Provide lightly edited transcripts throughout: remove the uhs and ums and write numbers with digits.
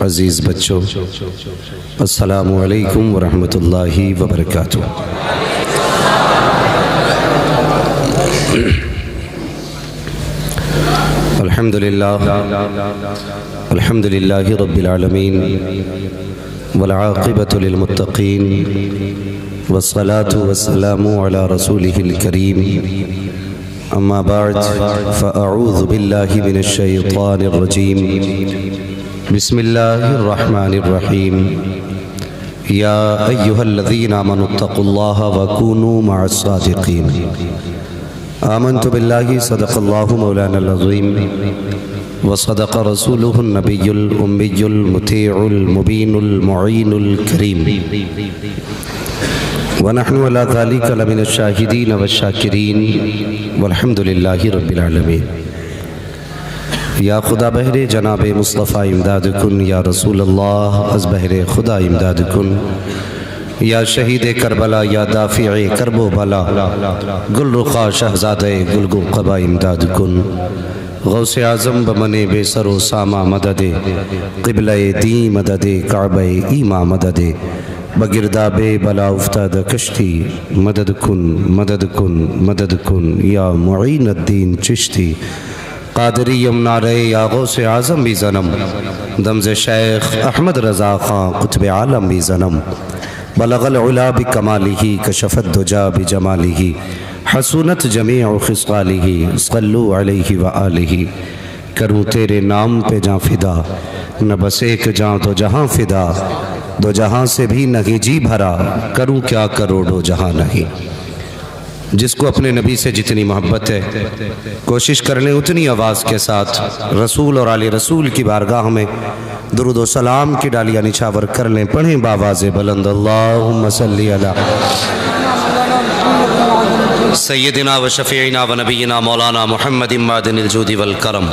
अज़ीज़ बच्चों, अस्सलामु अलैकुम वरहमतुल्लाहि वबरकातुह। अल्हम्दुलिल्लाहि रब्बिल आलमीन वल आक़िबतु लिल मुत्तक़ीन वस्सलातु वस्सलामु अला रसूलिहिल करीम। अम्मा बअद फ़अऊज़ु बिल्लाहि मिनश शैतानिर रजीम। बिस्मिल्लाहिर रहमानिर रहीम। या अय्युहल्लज़ीना आमनुत्तक़ुल्लाह वकूनू मअस सादिक़ीन। आमन्तु बिल्लाहि सदक़ल्लाहु मौलानल अज़ीम व सदक़ रसूलुहुन नबियुल उम्मियुल मुतीउल मुबीनुल मुईनुल करीम व नहनु अला ज़ालिका लमिनश शाहिदीन वश्शाकिरीन वल्हम्दुलिल्लाहि रब्बिल आलमीन। या खुदा बहरे जनाबे मुस्तफ़ा इमदाद कुन, या रसूल अल्लाह अज़ बहरे खुदा इमदाद कुन, या शहीद करबला, या दाफ़िए करबो बला, गुलरुखा शहज़ादे गुलगुल क़बा इमदाद कुन। गौसे आज़म बमने बेसरो सामा मददे, क़िबले दी मददे, काबे ईमा मददे, बगिरदाबे बला उफ्ताद कश्ती, मदद कुन मदद कुन मदद कुन, या मुईनुद्दीन चिश्ती क़ादरी यमुनारे, या गौसे आज़म भी ज़नम, दमज़े शेख अहमद रज़ा ख़ां क़ुत्ब आलम भी ज़नम। बलगल उला बिकमालिही कशफ़त दुजा बिजमालिही, हसूनत जमीअ ख़िसालिही, सल्लु अलैहि व आलिही। करूँ तेरे नाम पे जाँ फ़िदा, न बस एक जाँ तो जहाँ फ़िदा, दो जहाँ से भी नहीं जी भरा, करूँ क्या करोड़ों जहाँ नहीं। जिसको अपने नबी से जितनी मोहब्बत है, कोशिश कर लें उतनी आवाज़ के साथ रसूल और आले रसूल की बारगाह में दुरूद व सलाम की डालियाँ निछावर कर लें। पढ़ें बावाज़े बुलंद, अल्लाहुम्मा सल्ली अला सय्यदिना व शफ़ीइना व नबीना मौलाना मुहम्मदिन मादिनिल जूदि वल करम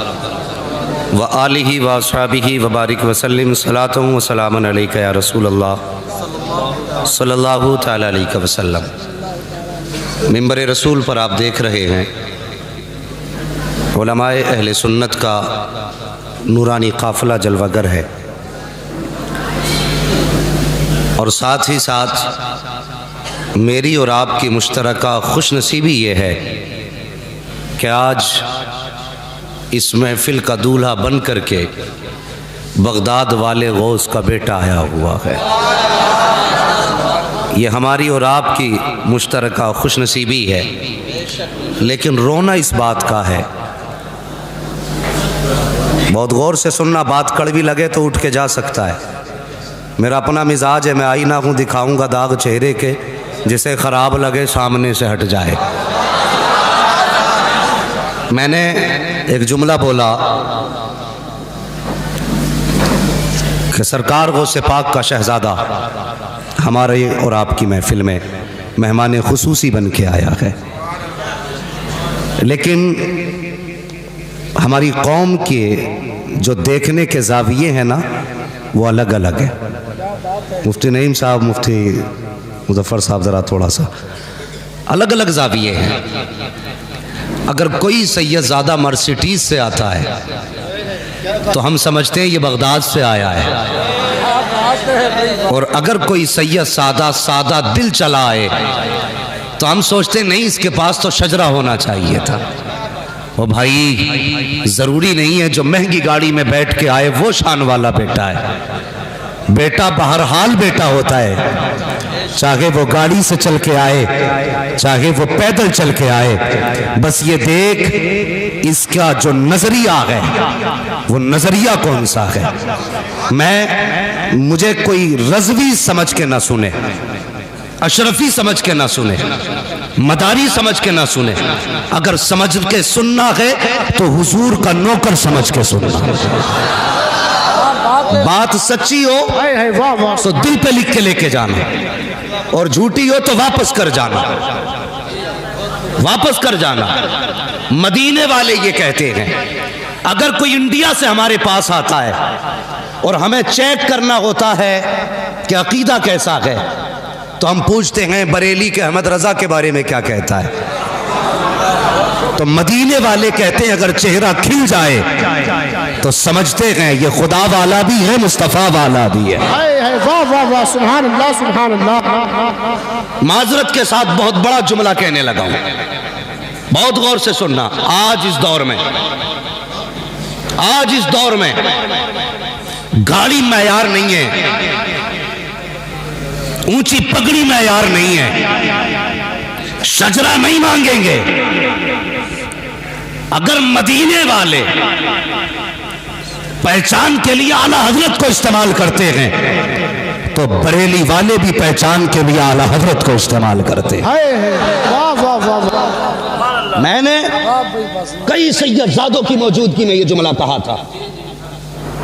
व आलिहि व अस्हाबिहि व बारिक व सल्लिम सलातु व सलामन अलैका या रसूल अल्लाह सल्लल्लाहु तआला अलैहि वसल्लम। मिंबर रसूल पर आप देख रहे हैं उलमाए अहले सुन्नत का नूरानी काफ़िला जलवागर है, और साथ ही साथ मेरी और आपकी मुश्तरका खुशनसीबी ये है कि आज इस महफिल का दूल्हा बन करके बगदाद वाले गौस का बेटा आया हुआ है। ये हमारी और आपकी मुश्तरका खुशनसीबी है, लेकिन रोना इस बात का है, बहुत गौर से सुनना, बात कड़वी लगे तो उठ के जा सकता है। मेरा अपना मिजाज है, मैं आईना हूँ, दिखाऊंगा दाग चेहरे के, जिसे ख़राब लगे सामने से हट जाए। मैंने एक जुमला बोला कि सरकार गौसे पाक का शहज़ादा हमारे और आपकी महफिल में मेहमान खुसूसी बन के आया है, लेकिन हमारी कौम के जो देखने के ज़ाविये हैं ना, वो अलग अलग है। मुफ्ती नईम साहब, मुफ्ती मुज़फ़्फ़र साहब ज़रा थोड़ा सा अलग अलग ज़ाविये हैं। अगर कोई सैयदज़ादा मर्सिडीज़ से आता है तो हम समझते हैं ये बगदाद से आया है, और अगर कोई सैयद सादा दिल चला आए तो हम सोचते नहीं इसके पास तो शजरा होना चाहिए था। ओ भाई, ज़रूरी नहीं है जो महंगी गाड़ी में बैठ के आए वो शान वाला बेटा है। बेटा बहरहाल बेटा होता है, चाहे वो गाड़ी से चल के आए, चाहे वो पैदल चल के आए। बस ये देख इसका जो नजरिया है वो नजरिया कौन सा है। मुझे कोई रज़वी समझ के ना सुने, अशरफी समझ के ना सुने, मदारी समझ के ना सुने। अगर समझ के सुनना है तो हुजूर का नौकर समझ के सुनना। बात सच्ची हो तो दिल पे लिख के लेके जाना, और झूठी हो तो वापस कर जाना, वापस कर जाना। मदीने वाले ये कहते हैं, अगर कोई इंडिया से हमारे पास आता है और हमें चेक करना होता है कि अकीदा कैसा है, तो हम पूछते हैं बरेली के अहमद रजा के बारे में क्या कहता है। तो मदीने वाले कहते हैं अगर चेहरा खिल जाए तो समझते हैं ये खुदा वाला भी है, मुस्तफ़ा वाला भी है। वाह वाह वाह, सुभान अल्लाह सुभान अल्लाह। माजरत के साथ बहुत बड़ा जुमला कहने लगा हूं, बहुत गौर से सुनना। आज इस दौर में गाड़ी मैयार नहीं है, ऊंची पगड़ी मैयार नहीं है, शजरा नहीं मांगेंगे। अगर मदीने वाले पहचान के लिए आला हजरत को इस्तेमाल करते हैं तो बरेली वाले भी पहचान के लिए आला हजरत को इस्तेमाल करते हैं। वाह वाह वाह वाह। मैंने कई सैयदजादों की मौजूदगी में यह जुमला कहा था,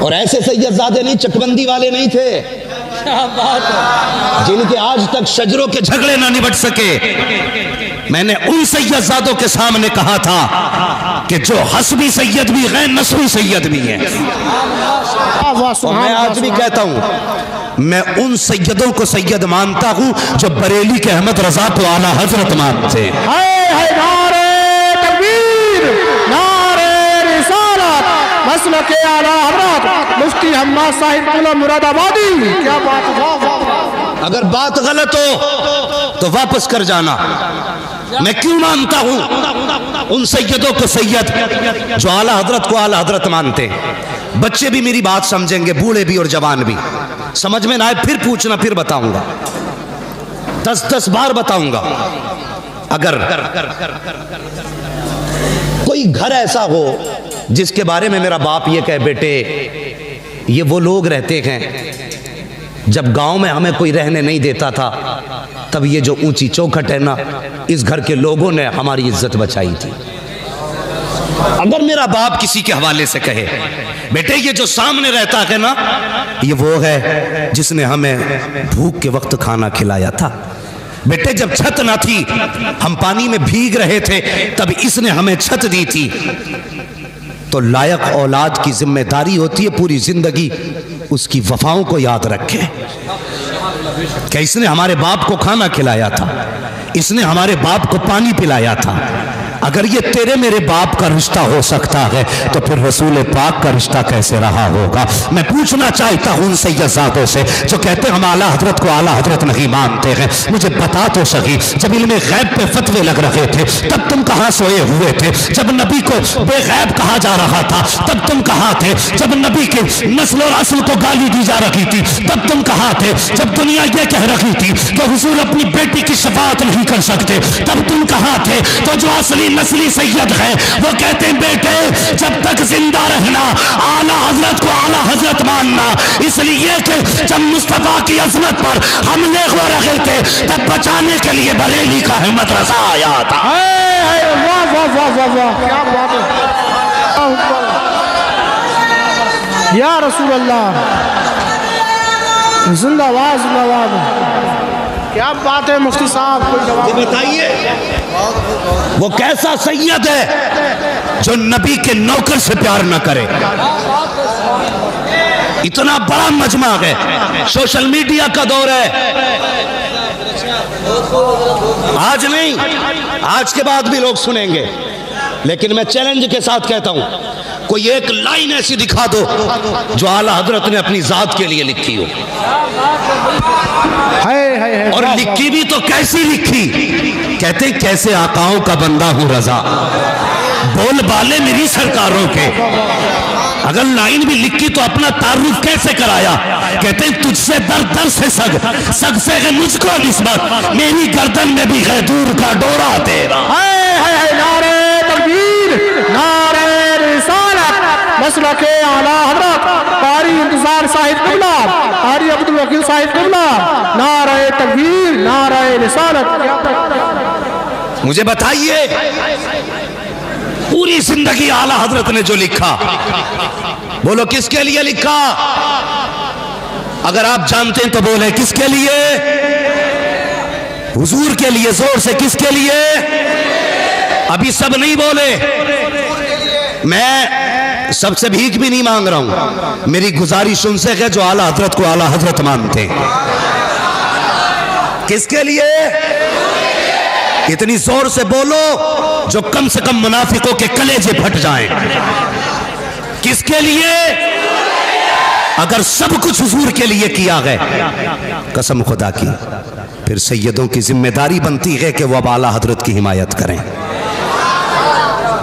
और ऐसे सैयदजादे नहीं, चकबंदी वाले नहीं थे जिनके आज तक शजरों के झगड़े ना निबट सके। मैंने उन सैयदजादों के सामने कहा था कि जो हस्बी सैयद भी है, नस्बी सैयद भी है। और मैं आज भी कहता हूं, मैं उन सैयदों को सैयद मानता हूं जो बरेली के अहमद रजा को आला हजरत मानते हैं। नारे तकबीर, नारे रिसालत, मसलक आला हजरत मुफ्ती हम्माद साहिब मुरादाबादी। क्या बात है। अगर बात गलत हो तो वापस कर जाना। मैं क्यों मानता हूं उन सैयदों को सैयद जो आला हजरत को आला हजरत मानते हैं। बच्चे भी मेरी बात समझेंगे, बूढ़े भी और जवान भी। समझ में ना आए फिर पूछना, फिर बताऊंगा, 10 बार बताऊंगा। अगर कोई घर ऐसा हो जिसके बारे में मेरा बाप ये कहे, बेटे ये वो लोग रहते हैं जब गांव में हमें कोई रहने नहीं देता था, तब ये जो ऊंची चौखट है ना, इस घर के लोगों ने हमारी इज्जत बचाई थी। अगर मेरा बाप किसी के हवाले से कहे, बेटे ये जो सामने रहता है ना, ये वो है जिसने हमें भूख के वक्त खाना खिलाया था। बेटे जब छत ना थी, हम पानी में भीग रहे थे, तब इसने हमें छत दी थी। तो लायक औलाद की जिम्मेदारी होती है पूरी जिंदगी उसकी वफाओं को याद रखे। क्या इसने हमारे बाप को खाना खिलाया था, इसने हमारे बाप को पानी पिलाया था। अगर ये तेरे मेरे बाप का रिश्ता हो सकता है तो फिर रसूल पाक का रिश्ता कैसे रहा होगा। मैं पूछना चाहता हूं उन सैयदजादों से जो कहते हैं हम आला हजरत को आला हजरत नहीं मानते हैं, मुझे बता तो सही, जब इल्मे गैब पे फतवे लग रहे थे तब तुम कहां सोए हुए थे? जब नबी को बेगैब कहा जा रहा था तब तुम कहां थे? जब नबी के नस्ल और असल को गाली दी जा रही थी तब तुम कहां थे? जब दुनिया ये कह रही थी कि हुजूर अपनी बेटी की शफाअत नहीं कर सकते तब तुम कहां थे? तो जो असली नस्ली सैयद है वो कहते हैं बेटे जब तक जिंदा रहना आला हजरत को आला हजरत मानना, इसलिए कि जब मुस्तफा की अजमत पर हमले हो रहे थे तब बचाने के लिए बरेली का अहमद रजा आया था। वाह वाह वाह वाह वाह, क्या बात है। या रसूल अल्लाह, जिंदाबाद जिंदाबाद। क्या बात है मुफ्ती साहब, कोई जवाब बताइए। वो कैसा सैयद है जो नबी के नौकर से प्यार न करे? इतना बड़ा मजमा है, सोशल मीडिया का दौर है। आज नहीं, आज के बाद भी लोग सुनेंगे, लेकिन मैं चैलेंज के साथ कहता हूं, कोई एक लाइन ऐसी दिखा दो जो आला हजरत ने अपनी जात के लिए लिखी हो। और लिखी भी तो कैसी लिखी? कहते कैसे आकाओं का बंदा हूं रजा, बोल बाले मेरी सरकारों के। अगर लाइन भी लिखी तो अपना तारुफ कैसे कराया? कहते तुझसे दर दर से सग, सग से है मुझको निस्बत, मेरी गर्दन में भी है दूर का डोरा तेरा। नारे तकबीर, नारे रिसालत, मसलक आला हजरत कारी इंतजार साहिब क़िबला, कारी अब्दुल वकील साहिब क़िबला, नारे तकबीर, नारे रिसालत। मुझे बताइए, पूरी जिंदगी आला हजरत ने जो लिखा, बोलो किसके लिए लिखा? अगर आप जानते हैं तो बोले किसके लिए? हुजूर के लिए। जोर से किसके लिए? अभी सब नहीं बोले। मैं सबसे भीख भी नहीं मांग रहा हूं, मेरी गुजारिश उनसे है जो आला हजरत को आला हजरत मानते हैं। किसके लिए? इतनी जोर से बोलो जो कम से कम मुनाफिकों के कलेजे फट जाएं। किसके लिए? अगर सब कुछ हुजूर के लिए किया गया, कसम खुदा की, फिर सैयदों की जिम्मेदारी बनती है कि वो अब आला हजरत की हिमायत करें।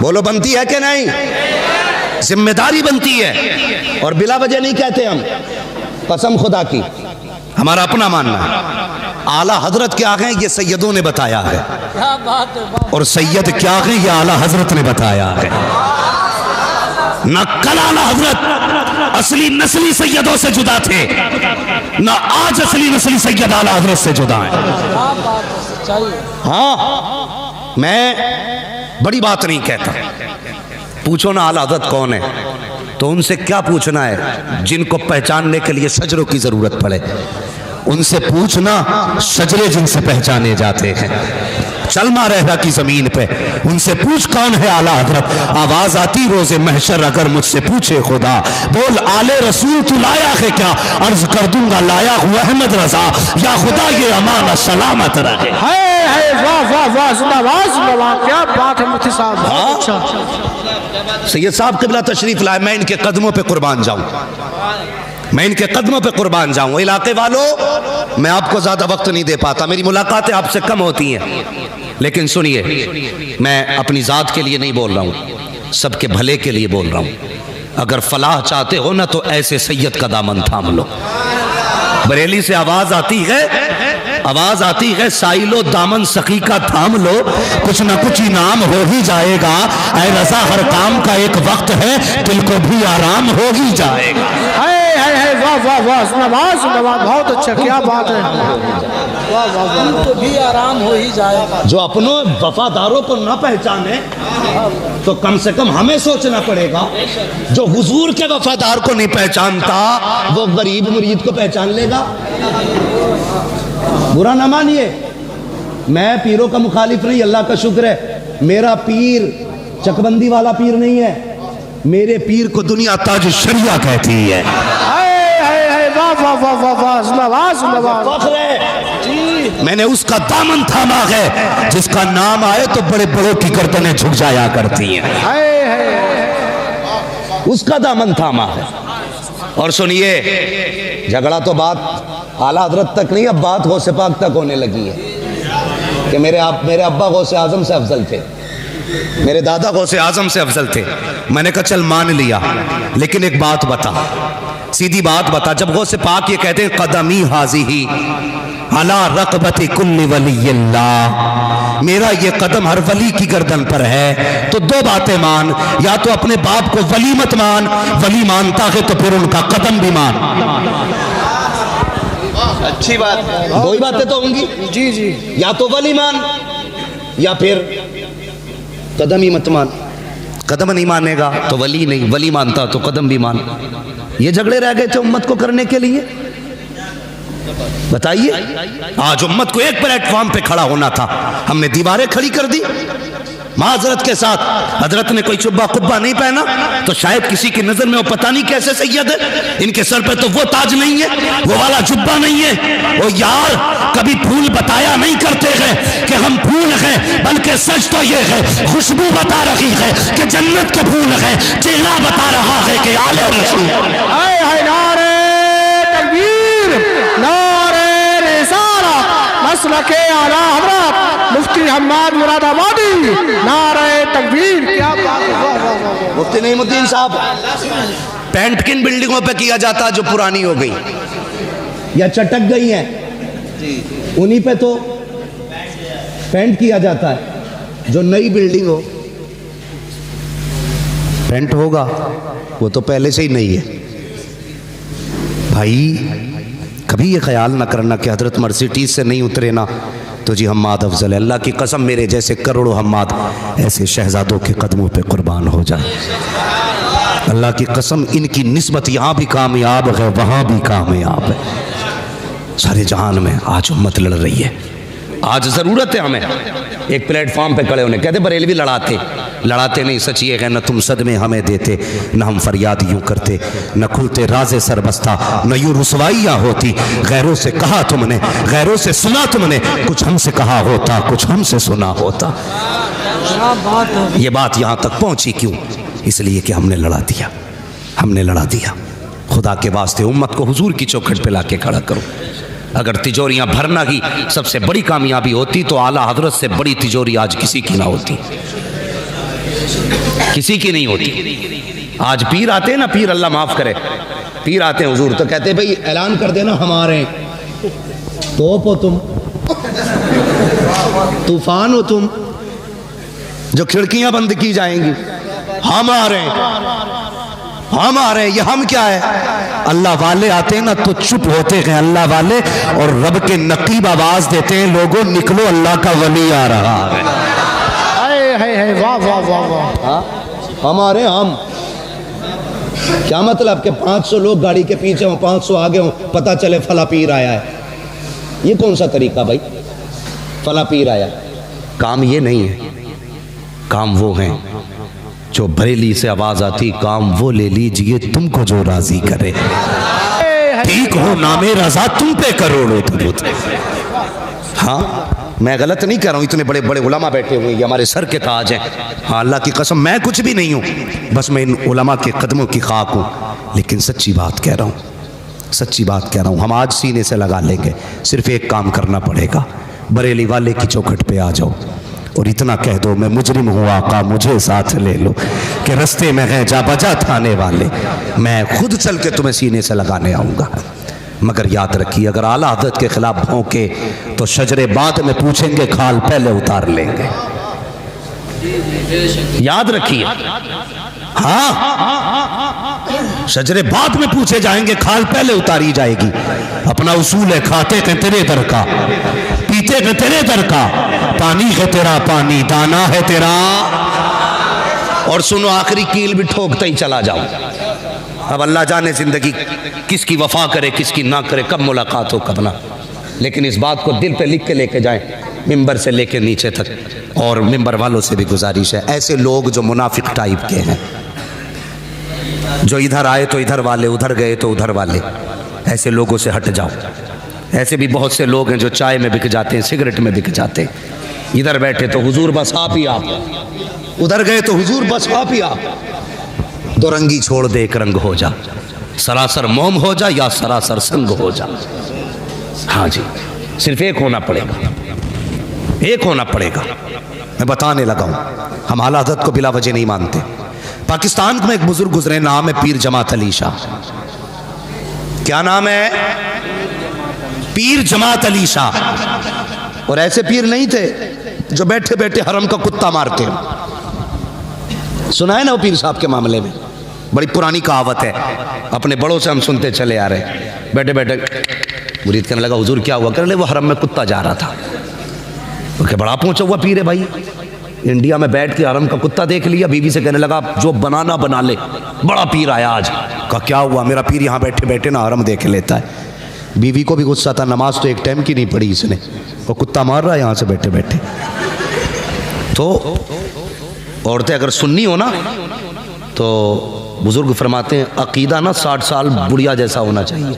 बोलो, बनती है कि नहीं? जिम्मेदारी बनती है। और बिला वजह नहीं कहते हम, कसम खुदा की, हमारा अपना मानना है। आला हजरत क्या है ये सैयदों ने बताया है, और सैयद क्या है ये आला हजरत ने बताया है। न कल आला हजरत असली नस्ली सैयदों से जुदा थे, न आज असली नस्ली सैयद आला हजरत से जुदा है। हाँ, मैं बड़ी बात नहीं कहता। पूछो ना आला हजरत कौन है, तो उनसे क्या पूछना है जिनको पहचानने के लिए शजरों की जरूरत पड़े। उनसे पूछना शजरे जिनसे पहचाने जाते हैं, चलमा रहरा की जमीन पे। उनसे पूछ कौन है आला हजरत। आवाज आती रोजे महशर अगर मुझसे पूछे खुदा, बोल आले रसूल तू लाया है क्या? अर्ज कर दूंगा लाया हुआ अहमद रजा, या खुदा ये अमान सलामत रहे। वाह वाह वाह, जिंदाबाद जिंदाबाद, क्या बात है मुफ्ती साहब। सैयद साहब क़िबला तशरीफ लाए, मैं इनके कदमों पे कुर्बान जाऊं, मैं इनके कदमों पे कुर्बान जाऊं। इलाके वालों, मैं आपको ज्यादा वक्त नहीं दे पाता, मेरी मुलाकातें आपसे कम होती हैं, लेकिन सुनिए, मैं अपनी जात के लिए नहीं बोल रहा हूं, सबके भले के लिए बोल रहा हूं। अगर फलाह चाहते हो ना तो ऐसे सैयद का दामन थाम लो। बरेली से आवाज आती है, आवाज आती है, साइलो दामन सखी का थाम लो, कुछ ना कुछ इनाम हो ही जाएगा। ऐ रजा हर काम का एक वक्त है, दिल को भी आराम हो ही जाएगा। वाह वाह वाह, जिंदाबाद जिंदाबाद, बहुत अच्छा, क्या बात है। वाह वाह वाह, तो भी आराम हो ही जाएगा। जो अपनों वफादारों को ना पहचाने तो कम से कम हमें सोचना पड़ेगा। जो हुजूर के वफादार को नहीं पहचानता वो गरीब मुरीद को पहचान लेगा। बुरा ना मानिए, मैं पीरों का मुखालिफ नहीं, अल्लाह का शुक्र है, मेरा पीर चकबंदी वाला पीर नहीं है, मेरे पीर को दुनिया ताज शरिया कहती है। वाह वाह वाह वाह वाह, जिंदाबाद जिंदाबाद। मैंने उसका दामन थामा है जिसका नाम आए तो बड़े बड़ों की गर्दनें झुक जाया करती हैं। उसका दामन थामा है। और सुनिए, झगड़ा तो बात आला हजरत तक नहीं, अब बात गौसे पाक तक होने लगी है कि मेरे अब्बा गौसे आजम से अफजल थे, मेरे दादा गौसे आजम से अफजल थे। मैंने कहा चल मान लिया, लेकिन एक बात बता, सीधी बात बता। जब गौसे पाक ये कहते हैं कदमी हाजी ही अला रक़बति कुल्ली वलियल्लाह, मेरा ये कदम हर वली की गर्दन पर है, तो दो बातें मान, या तो अपने बाप को वली मत मान, वली मानता है तो फिर उनका कदम भी मान। अच्छी बात, दो ही बातें तो होंगी। जी जी, या तो वली मान या फिर कदम ही मत मान। कदम नहीं मानेगा तो वली नहीं, वली मानता तो कदम भी मान। ये झगड़े रह गए थे उम्मत को करने के लिए। बताइए, आज उम्मत को एक प्लेटफॉर्म पे खड़ा होना था, हमने दीवारें खड़ी कर दी। माजरत के साथ हजरत ने कोई चुब्बा कुब्बा नहीं पहना तो शायद किसी की नजर में वो पता नहीं कैसे सैयद है, इनके सर पे तो वो ताज नहीं है, वो वाला जुब्बा नहीं है। ओ यार, कभी फूल बताया नहीं करते हैं कि हम फूल हैं, बल्कि सच तो ये है, खुशबू बता रही है कि जन्नत के फूल है, चेहरा बता रहा है कि आले रसूल। नारे तकबीर, नारे रिसालत, मसलके आला हजरत मुफ्ती हम्माद मुरादाबादी, नारे तकबीर, क्या बात है। मुफ्ती नईमुद्दीन साहब, पेंट किन बिल्डिंगों पे किया जाता जो पुरानी हो गई या चटक गई हैं, उन्हीं पे तो पेंट किया जाता है। जो नई बिल्डिंग हो पेंट होगा वो तो पहले से ही नहीं है। भाई कभी ये ख्याल ना करना कि हजरत मर्सिडीज से नहीं उतरे ना तो जी हम्माद अफजल है। अल्लाह की कसम, मेरे जैसे करोड़ों हम्माद ऐसे शहजादों के कदमों पे कुर्बान हो जाए। अल्लाह की कसम, इनकी निस्बत यहाँ भी कामयाब है, वहाँ भी कामयाब है। सारे जहान में आज उम्मत लड़ रही है, आज ज़रूरत है हमें एक प्लेटफॉर्म पे खड़े होने। कहते बरेलवी लड़ाते नहीं, सच ये है न तुम सदमे हमें देते, न हम फरियाद यूं करते, न खुलते राज़े सर बस्ता, न यूं रुसवाइयाँ होती। गैरों से कहा तुमने, गैरों से सुना तुमने, कुछ हमसे कहा होता, कुछ हमसे सुना होता। ये बात यहाँ तक पहुँची क्यों? इसलिए कि हमने लड़ा दिया। खुदा के वास्ते उम्मत को हुजूर की चौखट पे लाके खड़ा करो। अगर तिजोरियां भरना ही सबसे बड़ी कामयाबी होती तो आला हजरत से बड़ी तिजोरी आज किसी की ना होती, किसी की नहीं होती। आज पीर आते हैं ना, पीर अल्लाह माफ करे, पीर आते हैं हुजूर तो कहते भाई ऐलान कर देना हमारे, तोप हो तुम, तूफान हो तुम, जो खिड़कियां बंद की जाएंगी, हमारे ये हम क्या है? अल्लाह वाले आते हैं ना तो चुप होते हैं अल्लाह वाले, और रब के नकीब आवाज देते हैं लोगों निकलो अल्लाह का वली आ रहा है। वाह वाह वाह वाह। हमारे हम क्या मतलब कि 500 लोग गाड़ी के पीछे हो, 500 आगे हो, पता चले फला पीर आया है। ये कौन सा तरीका भाई? फला पीर आया। काम ये नहीं है, काम वो है जो बरेली से आवाज आती, काम वो ले लीजिए तुमको जो राजी करे, ठीक हो नामे रजा तुम पे करोड़ों दुरूद। हाँ मैं गलत नहीं कर रहा हूँ, इतने बड़े बड़े उलमा बैठे हुए ये हमारे सर के ताज हैं। हाँ अल्लाह की कसम मैं कुछ भी नहीं हूँ, बस मैं इन उलमा के कदमों की खाक हूँ, लेकिन सच्ची बात कह रहा हूँ। हम आज सीने से लगा लेंगे, सिर्फ एक काम करना पड़ेगा, बरेली वाले की चौखट पे आ जाओ और इतना कह दो मैं मुजरिम हूँ आका मुझे साथ ले लो, कि रस्ते में है जा बजा थाने वाले, मैं खुद चल के तुम्हें सीने से लगाने आऊँगा। मगर याद रखिए अगर आला हज़रत के खिलाफ भौंके तो शजरे बाद में पूछेंगे, खाल पहले उतार लेंगे। याद रखिए, हाँ शजरे बाद में पूछे जाएंगे, खाल पहले उतारी जाएगी। अपना उसूल है खाते हैं तेरे दर का, पीते हैं तेरे दर का, पानी है तेरा पानी, दाना है तेरा। और सुनो आखिरी कील भी ठोकते ही चला जाओ। अब अल्लाह जाने जिंदगी किसकी वफा करे किसकी ना करे, कब मुलाकात हो कब ना, लेकिन इस बात को दिल पे लिख के लेके जाएं, मिंबर से लेके नीचे तक। और मिंबर वालों से भी गुजारिश है, ऐसे लोग जो मुनाफिक टाइप के हैं, जो इधर आए तो इधर वाले, उधर गए तो उधर वाले, ऐसे लोगों से हट जाओ। ऐसे भी बहुत से लोग हैं जो चाय में बिक जाते हैं, सिगरेट में बिक जाते हैं। इधर बैठे तो हुजूर बस आप ही आप, उधर गए तो हुजूर बस आप ही आप। दो रंगी छोड़ दे एक रंग हो जा, सरासर मोम हो जा या सरासर संग हो जा। हाँ जी सिर्फ एक होना पड़ेगा, एक होना पड़ेगा। मैं बताने लगा हूं, हम आला हज़रत को बिला वजह नहीं मानते। पाकिस्तान में एक बुजुर्ग गुजरे, नाम है पीर जमात अली शाह। क्या नाम है? पीर जमात अली शाह। और ऐसे पीर नहीं थे जो बैठे बैठे हरम का कुत्ता मारते हो। सुना है ना वो पीर साहब के मामले में, बड़ी पुरानी कहावत है, अपने बड़ों से हम सुनते चले आ रहे। बैठे बैठे मुरीद कहने लगा हुजूर क्या हुआ? कहने लगे वो हरम में कुत्ता जा रहा था। ओके बड़ा पहुंचा हुआ पीर है भाई, इंडिया में बैठ के हरम का कुत्ता देख लिया। बीवी से कहने लगा जो बनाना बना ले, बड़ा पीर आया आज। कहा क्या हुआ? मेरा पीर यहाँ बैठे बैठे ना हरम देख लेता है। बीवी को भी गुस्सा था, नमाज तो एक टाइम की नहीं पढ़ी इसने, वो कुत्ता मार रहा है यहाँ से बैठे बैठे। तो औरतें अगर सुन्नी हो ना तो बुजुर्ग फरमाते हैं अकीदा ना 60 साल बुढ़िया जैसा होना चाहिए।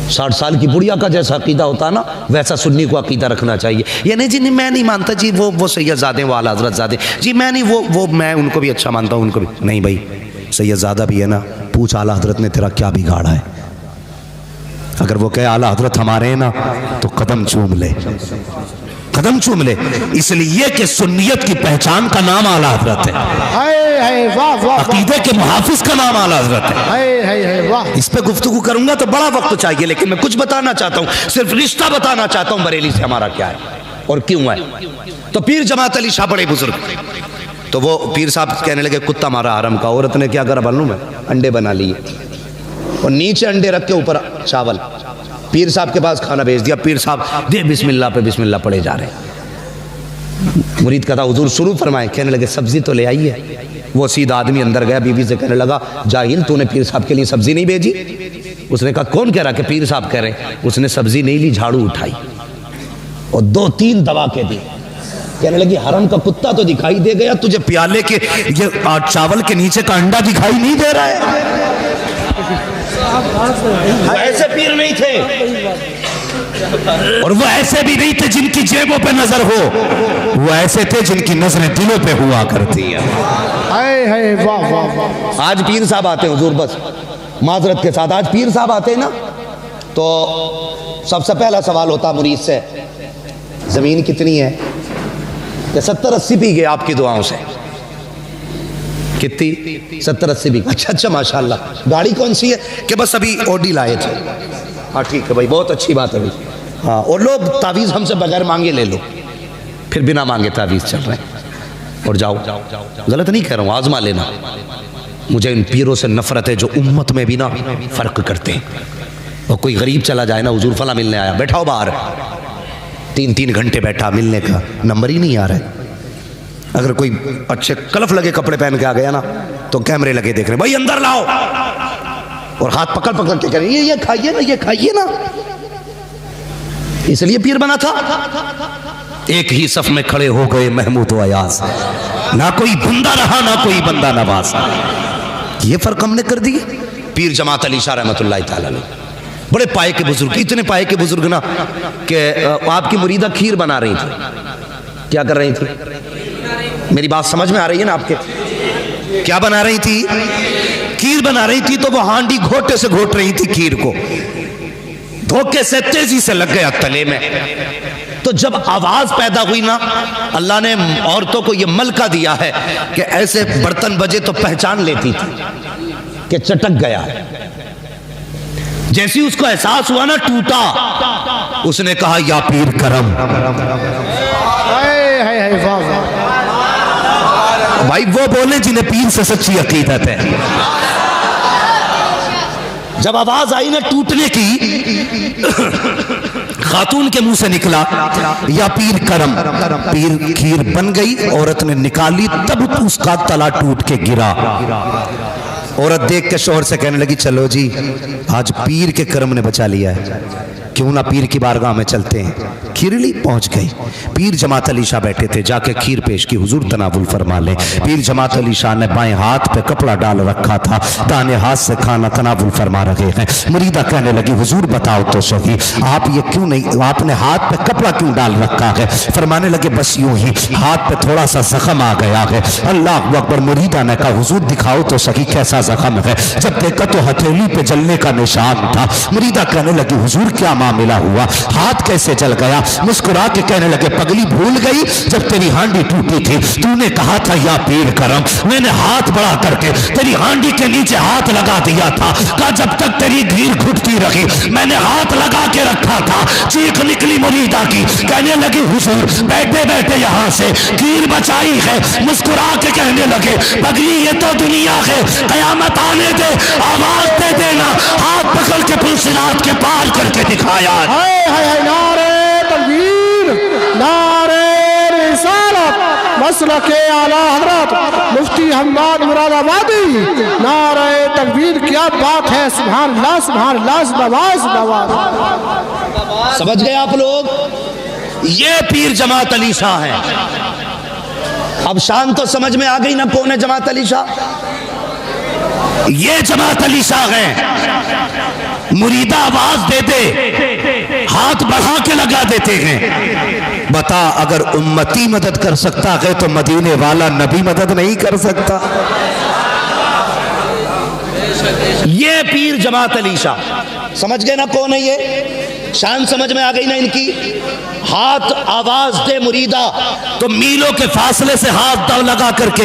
60 साल की बुढ़िया का जैसा अकीदा होता है ना, वैसा सुन्नी को अकीदा रखना चाहिए। ये नहीं जी नहीं मैं नहीं मानता जी वो सैयदजादे वो आला हज़रत ज़ादे जी, मैं नहीं वो मैं उनको भी अच्छा मानता हूँ, उनको भी नहीं। भाई सैयदजादा भी है ना, पूछ आला हज़रत ने तेरा क्या बिगाड़ा है। अगर वो कहे आला हज़रत हमारे हैं ना तो कदम चूम ले, कदम चूम ले, इसलिए कि सुन्नियत की पहचान का नाम आला हज़रत है, अकीदे के मुहाफिज का नाम आला हज़रत है। इस पे गुफ्तगू करूंगा तो बड़ा वक्त चाहिए, लेकिन मैं कुछ बताना चाहता हूँ, सिर्फ रिश्ता बताना चाहता हूँ बरेली से हमारा क्या है और क्यों है। तो पीर जमात अली शाह बड़े बुजुर्ग, तो वो पीर साहब कहने लगे कुत्ता मारा हरम का। औरत ने क्या करा मालूम है? अंडे बना लिए और नीचे अंडे रख के ऊपर चावल। पीर साहब के पास खाना भेज दिया। पीर साहब दे बिस्मिल्लाह पे बिस्मिल्लाह पड़े जा रहे। मुरीद कहता हुजूर शुरू फरमाए। कहने लगे सब्जी तो ले आइए। वो सीधा आदमी अंदर गया, बीवी से कहने लगा जाहिल तूने पीर साहब के लिए सब्जी नहीं भेजी? उसने कहा कौन कह रहा कि पीर साहब कह रहे? उसने सब्जी नहीं ली, झाड़ू उठाई और 2-3 दवा के दी। कहने लगी हरम का कुत्ता तो दिखाई दे गया, तुझे प्याले के ये चावल के नीचे का अंडा दिखाई नहीं दे रहा है। ऐसे पीर नहीं थे, और वो ऐसे भी नहीं थे जिनकी जेबों पे नजर हो, वो ऐसे थे जिनकी नजरें दिलों पे हुआ करती है। वाह वाह वाह। आज पीर साहब आते हैं हुजूर, बस माजरत के साथ, आज पीर साहब आते हैं ना, तो सबसे पहला सवाल होता मुरीद से, जमीन कितनी है? कि 70-80 पी गए आपकी दुआओं से। कितनी? 70-80 बीघा। अच्छा माशाल्लाह। गाड़ी कौन सी है? कि बस अभी ऑडी लाए थे। हाँ ठीक है भाई, बहुत अच्छी बात है भाई। हाँ, और लोग तावीज़ हमसे बगैर मांगे ले लो, फिर बिना मांगे तावीज़ चल रहे हैं। और जाओ, गलत नहीं कह रहा हूँ, आजमा लेना। मुझे इन पीरों से नफरत है जो उम्मत में भी ना फ़र्क करते हैं। और कोई गरीब चला जाए ना, हुजूर फला मिलने आया, बैठाओ बाहर, 3-3 घंटे बैठा, मिलने का नंबर ही नहीं आ रहा है। अगर कोई अच्छे कलफ लगे कपड़े पहन के आ गया ना, तो कैमरे लगे देख रहे, भाई अंदर लाओ, और हाथ पकड़ पकड़ के कह रहे ये खाइए ना, ये खाइए ना। इसलिए पीर बना था। एक ही सफ में खड़े हो गए महमूद व अयाज, ना कोई बंदा रहा ना कोई बंदा नवाज। ये फर्क हमने कर दिए। पीर जमात अली शाह रहमतुल्लाह तआला अलैह बड़े पाए के बुजुर्ग, इतने पाए के बुजुर्ग ना कि आपकी मुरीदा खीर बना रही थी। क्या कर रही थी? मेरी बात समझ में आ रही है ना आपके? क्या बना रही थी? खीर बना रही थी। तो वो हांडी घोटे से घोट रही थी खीर को, धोखे से तेजी से लग गया तले में। तो जब आवाज पैदा हुई ना, अल्लाह ने औरतों को यह मलका दिया है कि ऐसे बर्तन बजे तो पहचान लेती थी कि चटक गया। जैसी उसको एहसास हुआ ना, टूटा, उसने कहा या पीर करम। भाई वो बोले जिन्हें पीर से सच्ची अकीदत है। जब आवाज आई ना टूटने की, खातून के मुंह से निकला या पीर करम। पीर खीर बन गई, औरत ने निकाली, तब उसका तला टूट के गिरा। औरत देख के शोहर से कहने लगी चलो जी, आज पीर के करम ने बचा लिया है, क्यों ना पीर की बारगाह में चलते हैं। खीरली पहुंच गई। पीर जमात अली शाह बैठे थे, जाके खीर पेश की, हुजूर तनावुल फरमा ले। पीर जमात अली शाह ने बाएं हाथ पे कपड़ा डाल रखा था, दाने हाथ से खाना तनावुल फरमा रहे हैं। मुरीदा कहने लगी हुजूर बताओ तो सही, आप ये क्यों नहीं, आपने हाथ पे कपड़ा क्यों डाल रखा है? फरमाने लगे बस यूं ही हाथ पे थोड़ा सा जख्म आ गया है। अल्लाह अकबर। मुरीदा ने कहा हुजूर दिखाओ तो सही कैसा जख्म है। जब देखा तो हथेली पे जलने का निशान था। मुरीदा कहने लगी हुजूर क्या मामला हुआ, हाथ कैसे जल गया? मुस्कुरा के कहने लगे पगली भूल गई जब तेरी हांडी टूटी थी, तूने कहा था या पीर करम, मैंने हाथ बढ़ा करके तेरी हांडी के नीचे हाथ लगा दिया था। कहा जब तक तेरी खीर घुटती रही मैंने हाथ लगा के रखा था। चीख निकली मुरीदा की, कहने लगी हुजूर बैठे बैठे यहाँ से खीर बचाई है। मुस्कुरा के कहने लगे पगली ये तो दुनिया है, कयामत आने दे, आवाज दे देना। हाथ पकड़ के फिर सिरात के पार करके दिखाया। नारे तकबीर, नारे रिसालत, मसलके आला हज़रत मुफ्ती हम्माद मुरादाबादी। नारे तकबीर, क्या बात है, सुभान अल्लाह, सुभान अल्लाह, जिंदाबाद। समझ गए आप लोग? ये पीर जमात अली शाह है। अब शान तो समझ में आ गई ना कौन है जमात अली शाह? ये जमात अली शाह है। मुरीदा आवाज दे दे, हाथ बढ़ा के लगा देते हैं। बता अगर उम्मती मदद कर सकता है तो मदीने वाला नबी मदद नहीं कर सकता? ये पीर जमात अली शाह। समझ गए ना कौन है ये? शान समझ में आ गई ना इनकी? हाथ आवाज दे मुरीदा तो मीलों के फासले से हाथ दाव लगा करके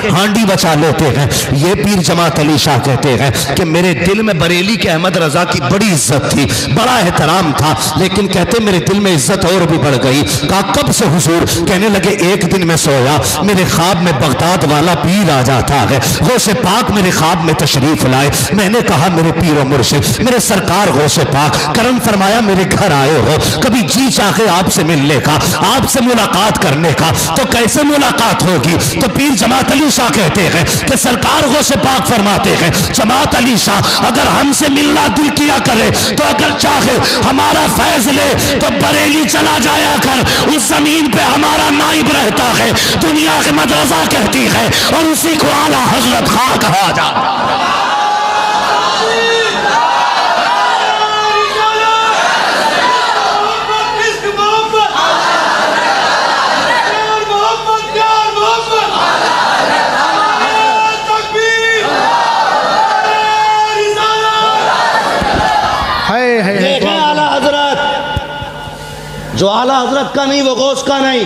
हांडी बचा लेते हैं। ये पीर जमात अली शाह कहते हैं कि मेरे दिल में बरेली के अहमद रजा की बड़ी इज्जत थी, बड़ा एहतराम था, लेकिन कहते मेरे दिल में इज्जत और भी बढ़ गई। कहा कब से हुजूर? कहने लगे एक दिन मैं सोया, मेरे ख्वाब में बगदाद वाला पीर आ जाता है, गौसे पाक मेरे ख्वाब में तशरीफ लाए। आए। मैंने कहा मेरे पीर और मुर्शिद, मेरे सरकार गौसे पाक, करम फरमाया मेरे घर आए हो, कभी जी चाहे आपसे मिलने का, आपसे मुलाकात करने का, तो कैसे मुलाकात होगी? तो पीर जमात अली शाह कहते हैं कि सरकार गौसे पाक फरमाते हैं, जमात अली शाह अगर हमसे मिलना दिल किया करे तो अगर चाहे हमारा फैज ले तो बरेली चला जाया कर, उस जमीन पे हमारा नाइब रहता है, दुनिया के मदरसा कहती है और उसी को आला हजरत खां कहा जाता है। देखें आला हजरत, जो आला हजरत का नहीं वो गौस का नहीं,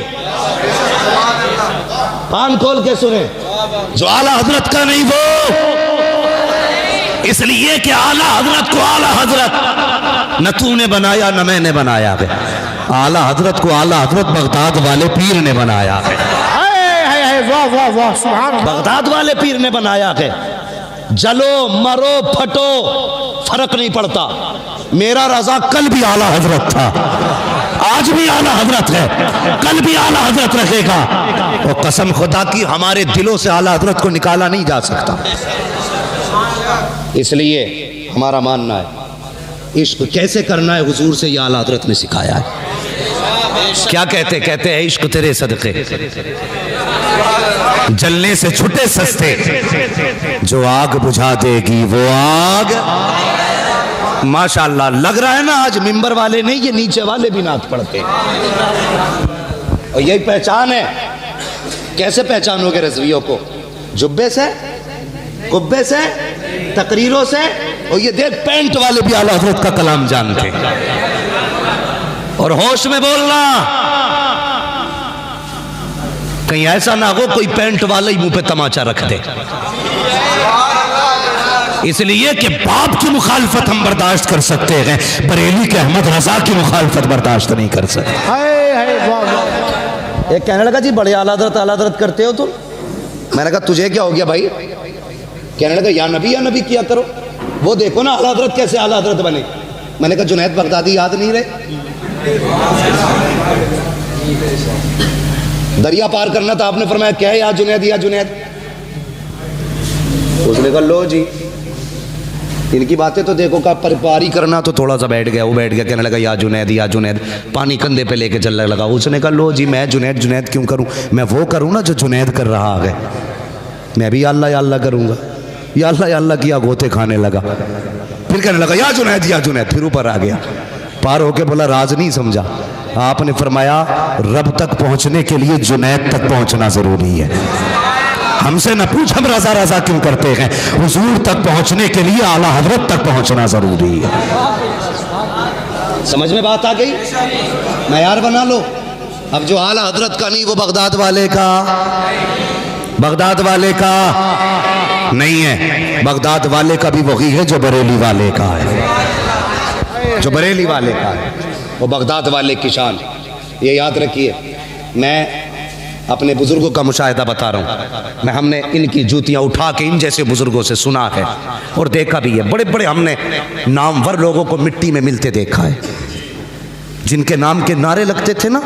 कान खोल के सुने, जो आला हजरत का नहीं वो, इसलिए कि आला हजरत को आला हजरत न तूने बनाया न मैंने बनाया है, आला हजरत को आला हजरत बगदाद वाले पीर ने बनाया है। वाह वाह वाह, सुभान अल्लाह। बगदाद वाले पीर ने बनाया है। जलो मरो फटो फर्क नहीं पड़ता, मेरा रजा कल भी आला हजरत था, आज भी आला हजरत है, कल भी आला हजरत रहेगा, और कसम खुदा की हमारे दिलों से आला हजरत को निकाला नहीं जा सकता। इसलिए हमारा मानना है इश्क कैसे करना है हुजूर से ये आला हजरत ने सिखाया है। क्या कहते हैं इश्क तेरे सदके जलने से छुटे सस्ते, जो आग बुझा देगी वो आग। माशाअल्लाह, लग रहा है ना आज मिंबर वाले नहीं, ये नीचे वाले भी नात पढ़ते, और यही पहचान है। कैसे पहचानोगे रज़वियों को? जुब्बे से, कुब्बे से, तकरीरों से, और ये देख पैंट वाले भी आला हजरत का कलाम जानते। और होश में बोलना, कहीं ऐसा ना हो कोई पैंट वाला ही मुंह पे तमाचा रख दे। इसलिए कि बाप की मुखालफत हम बर्दाश्त कर सकते हैं, बरेली के अहमद रजा की मुखालफत बर्दाश्त नहीं कर सकते। एक कहने लगा जी बड़े आला हजरत करते हो तुम। मैंने कहा तुझे क्या हो गया भाई? कहने लगा या नबी किया करो, वो देखो ना आला हजरत कैसे आला हजरत बने। मैंने कहा जुनैद बगदादी याद नहीं रहे? दरिया पार करना था, आपने फरमाया क्या है या जुनैद या जुनैद। उसने कहा लो जी इनकी बातें तो देखो, का पारी करना तो थोड़ा सा बैठ गया, वो बैठ गया, कहने लगा या जुनैद, पानी कंधे पे लेके चलने लगा। उसने कहा लो जी मैं जुनैद क्यों करूं, मैं वो करूं ना जो जुनैद कर रहा है, मैं भी अल्लाह करूंगा। या अल्लाह किया, गोते खाने लगा, फिर कहने लगा या जुनैद, फिर ऊपर आ गया। पार होके बोला राज नहीं समझा। आपने फरमाया रब तक पहुंचने के लिए जुनैद तक पहुंचना जरूरी है। हमसे न पूछ हम रजा क्यों करते हैं, हुजूर तक पहुंचने के लिए आला हजरत तक पहुंचना जरूरी है। समझ में बात आ गई? मयार बना लो। अब जो आला हजरत का नहीं वो बगदाद वाले का नहीं है, बगदाद वाले का भी वही है जो बरेली वाले का है, जो बरेली वाले का है वो बगदाद वाले की शान। ये याद रखिए, मैं अपने बुजुर्गों का मुशाहिदा बता रहा हूँ। हमने इनकी जूतियाँ उठा के इन जैसे बुजुर्गों से सुना है और देखा भी है। बड़े बड़े हमने नामवर लोगों को मिट्टी में मिलते देखा है, जिनके नाम के नारे लगते थे ना,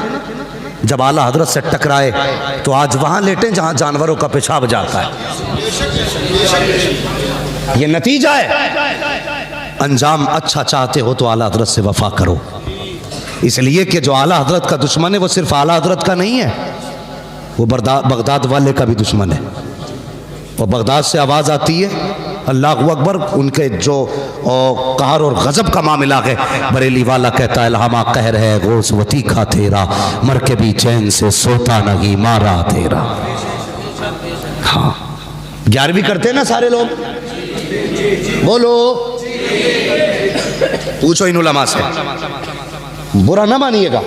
जब आला हजरत से टकराए तो आज वहाँ लेटे जहाँ जानवरों का पेशाब जाता है। ये नतीजा है। अंजाम अच्छा चाहते हो तो आला हजरत से वफा करो, इसलिए कि जो आला हजरत का दुश्मन है वो सिर्फ आला हजरत का नहीं है, वो बगदाद वाले का भी दुश्मन है। और बगदाद से आवाज़ आती है अल्लाह अकबर, उनके जो कहर और गजब का मामला है। बरेली वाला कहता है लहामा कहर है गोस वती खा तेरा, मर के भी चैन से सोता नहीं मारा तेरा। हाँ 11वीं करते हैं ना सारे लोग, बोलो पूछो इन उलमा से, बुरा ना मानिएगा।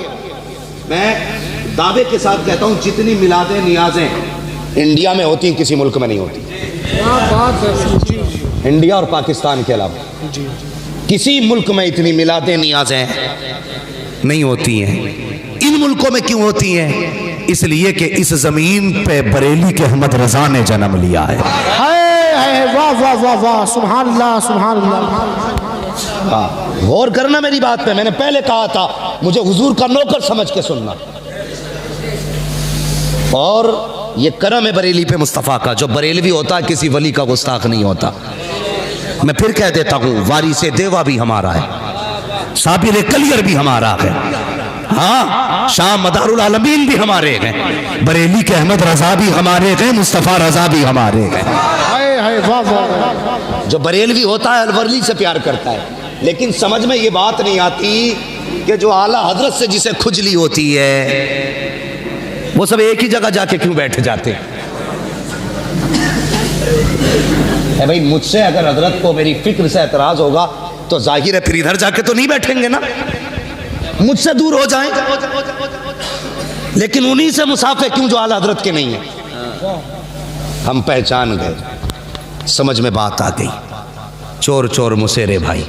मैं दावे के साथ कहता हूँ जितनी मिलादें नियाजें इंडिया में होती किसी मुल्क में नहीं होती। इंडिया और पाकिस्तान के अलावा किसी मुल्क में इतनी मिलादें नियाजें नहीं होती हैं। इन मुल्कों में क्यों होती हैं? इसलिए कि इस जमीन पे बरेली के अहमद रजा ने जन्म लिया है। वाह वाह वाह वाह, सुभान अल्लाह सुभान अल्लाह। हाँ, गौर करना मेरी बात पे। मैंने पहले कहा था मुझे हुजूर का नौकर समझ के सुनना। और ये करम है बरेली पे मुस्तफ़ा का, जो बरेलवी होता है किसी वली का गुस्ताख नहीं होता। मैं फिर कह देता हूँ, वारिसे देवा भी हमारा है, साबिर कलियर भी हमारा है, हाँ, शाह मदारुल आलमीन भी हमारे हैं, बरेली के अहमद रजा भी हमारे हैं, मुस्तफ़ा रजा भी हमारे हैं। वाह वाह। जो बरेलवी होता है अलवरली से प्यार करता है, लेकिन समझ में ये बात नहीं आती कि जो आला हजरत से जिसे खुजली होती है वो सब एक ही जगह जाके क्यों बैठ जाते हैं? भाई मुझसे अगर हजरत को मेरी फिक्र से एतराज होगा तो जाहिर है फिर इधर जाके तो नहीं बैठेंगे ना, मुझसे दूर हो जाएं। लेकिन उन्हीं से मुसाफे क्यों जो आला हजरत के नहीं है। हम पहचान गए, समझ में बात आ गई। चोर चोर मुसेरे भाई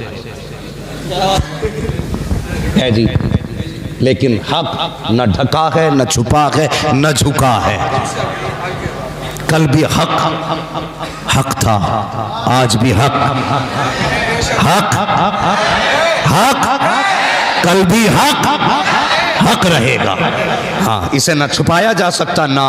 है जी, लेकिन हक न ढका है, न छुपा है, न झुका है। कल भी हक हक था, आज भी हक हक हक, कल भी हक हक रहेगा। हाँ, इसे न छुपाया जा सकता, ना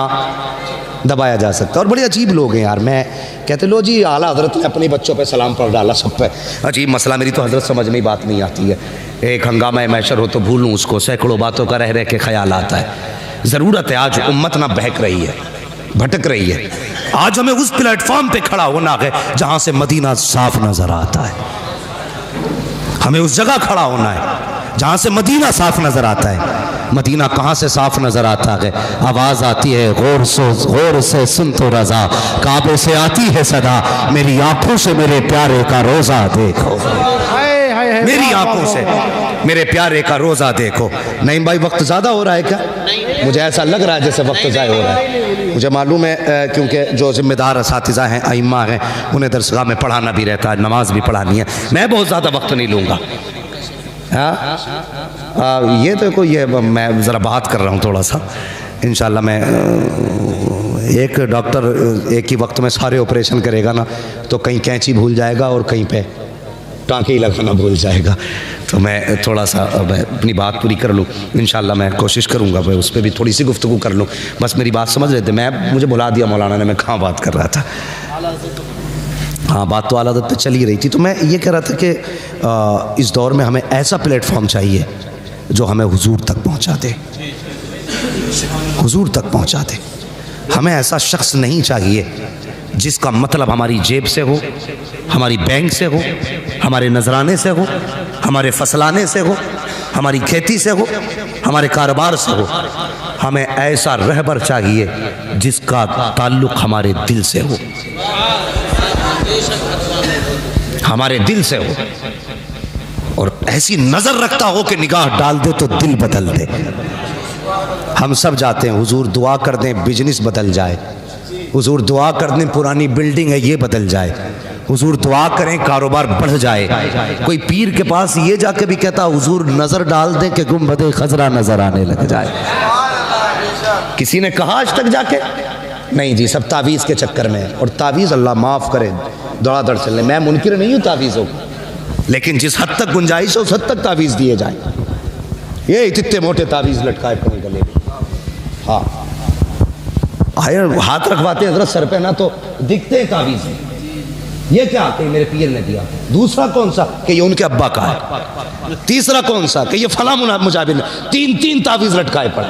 दबाया जा सकता। और बड़े अजीब लोग हैं यार। मैं कहते लो जी आला हजरत ने अपने बच्चों पे सलाम पढ़ डाला सब पे। अजीब मसला, मेरी तो हजरत समझ में बात नहीं आती है। एक हंगामा मैशर हो तो भूलूं उसको, सैकड़ों बातों का रह रह के ख्याल आता है। ज़रूरत है, आज उम्मत ना बहक रही है, भटक रही है। आज हमें उस प्लेटफॉर्म पे खड़ा होना है जहां से मदीना साफ नजर आता है। हमें उस जगह खड़ा होना है जहां से मदीना साफ नजर आता है। मदीना कहाँ से साफ नजर आता है? आवाज आती है गौर से सुन तो रजा, काबे से आती है सदा, मेरी आंखों से मेरे प्यारे का रोजा देखो, मेरी आंखों से मेरे प्यारे का रोजा देखो। नहीं भाई, वक्त ज़्यादा हो रहा है क्या? मुझे ऐसा लग रहा है जैसे वक्त ज़ाया हो रहा है। मुझे मालूम है क्योंकि जो जिम्मेदार असातिज़ा हैं, आइम्मा हैं, उन्हें दरसगाह में पढ़ाना भी रहता है, नमाज भी पढ़ानी है। मैं बहुत ज़्यादा वक्त नहीं लूँगा। हाँ, ये देखो, ये मैं ज़रा बात कर रहा हूँ थोड़ा सा। इंशाल्लाह मैं एक डॉक्टर एक ही वक्त में सारे ऑपरेशन करेगा ना, तो कहीं कैंची भूल जाएगा और कहीं पे टाँके ही लगाना भूल जाएगा। तो मैं थोड़ा सा अपनी बात पूरी कर लूँ। इंशाल्लाह मैं कोशिश करूँगा मैं उस पर भी थोड़ी सी गुफ्तगू कर लूँ। बस मेरी बात समझ रहे थे, मुझे बुला दिया मौलाना ने, मैं कहाँ बात कर रहा था। हाँ, बात तो आला हज़रत पे चल ही रही थी। तो मैं ये कह रहा था कि इस दौर में हमें ऐसा प्लेटफॉर्म चाहिए जो हमें हुजूर तक पहुँचा दे, हुजूर तक पहुँचा दे। हमें ऐसा शख्स नहीं चाहिए जिसका मतलब हमारी जेब से हो, हमारी बैंक से हो, हमारे नजराने से हो, हमारे फसलाने से हो, हमारी खेती से हो, हमारे कारोबार से हो। हमें ऐसा रहबर चाहिए जिसका ताल्लुक़ हमारे दिल से हो, हमारे दिल से हो, और ऐसी नज़र रखता हो कि निगाह डाल दे तो दिल बदल दे। हम सब जाते हैं, हुजूर दुआ कर दें बिजनेस बदल जाए, हुजूर दुआ कर दें पुरानी बिल्डिंग है ये बदल जाए, हुजूर दुआ करें कारोबार बढ़ जाए। कोई पीर के पास ये जाके भी कहता हुजूर नज़र डाल दें कि गुंबद खजरा नजर आने लग जाए। किसी ने कहा आज तक जाके? नहीं जी, सब तावीज़ के चक्कर में है। और तावीज़ अल्लाह माफ़ करे दौड़ादड़ चलने, मैं मुनकिर नहीं हूँ तावीज़ों को, लेकिन जिस हद तक गुंजाइश है उस हद तक तावीज़ दिए जाए। ये इतने मोटे तावीज़ लटकाए पड़े गले, हाँ, हाथ रखवाते हैं हज़रत सर पे ना तो दिखते हैं तावीज़। ये क्या कि मेरे पीर ने दिया। दूसरा कौन सा कि ये उनके अब्बा का है। तीसरा कौन सा कि ये फला मुजाबिर ने। तीन तीन तावीज़ लटकाए पड़े।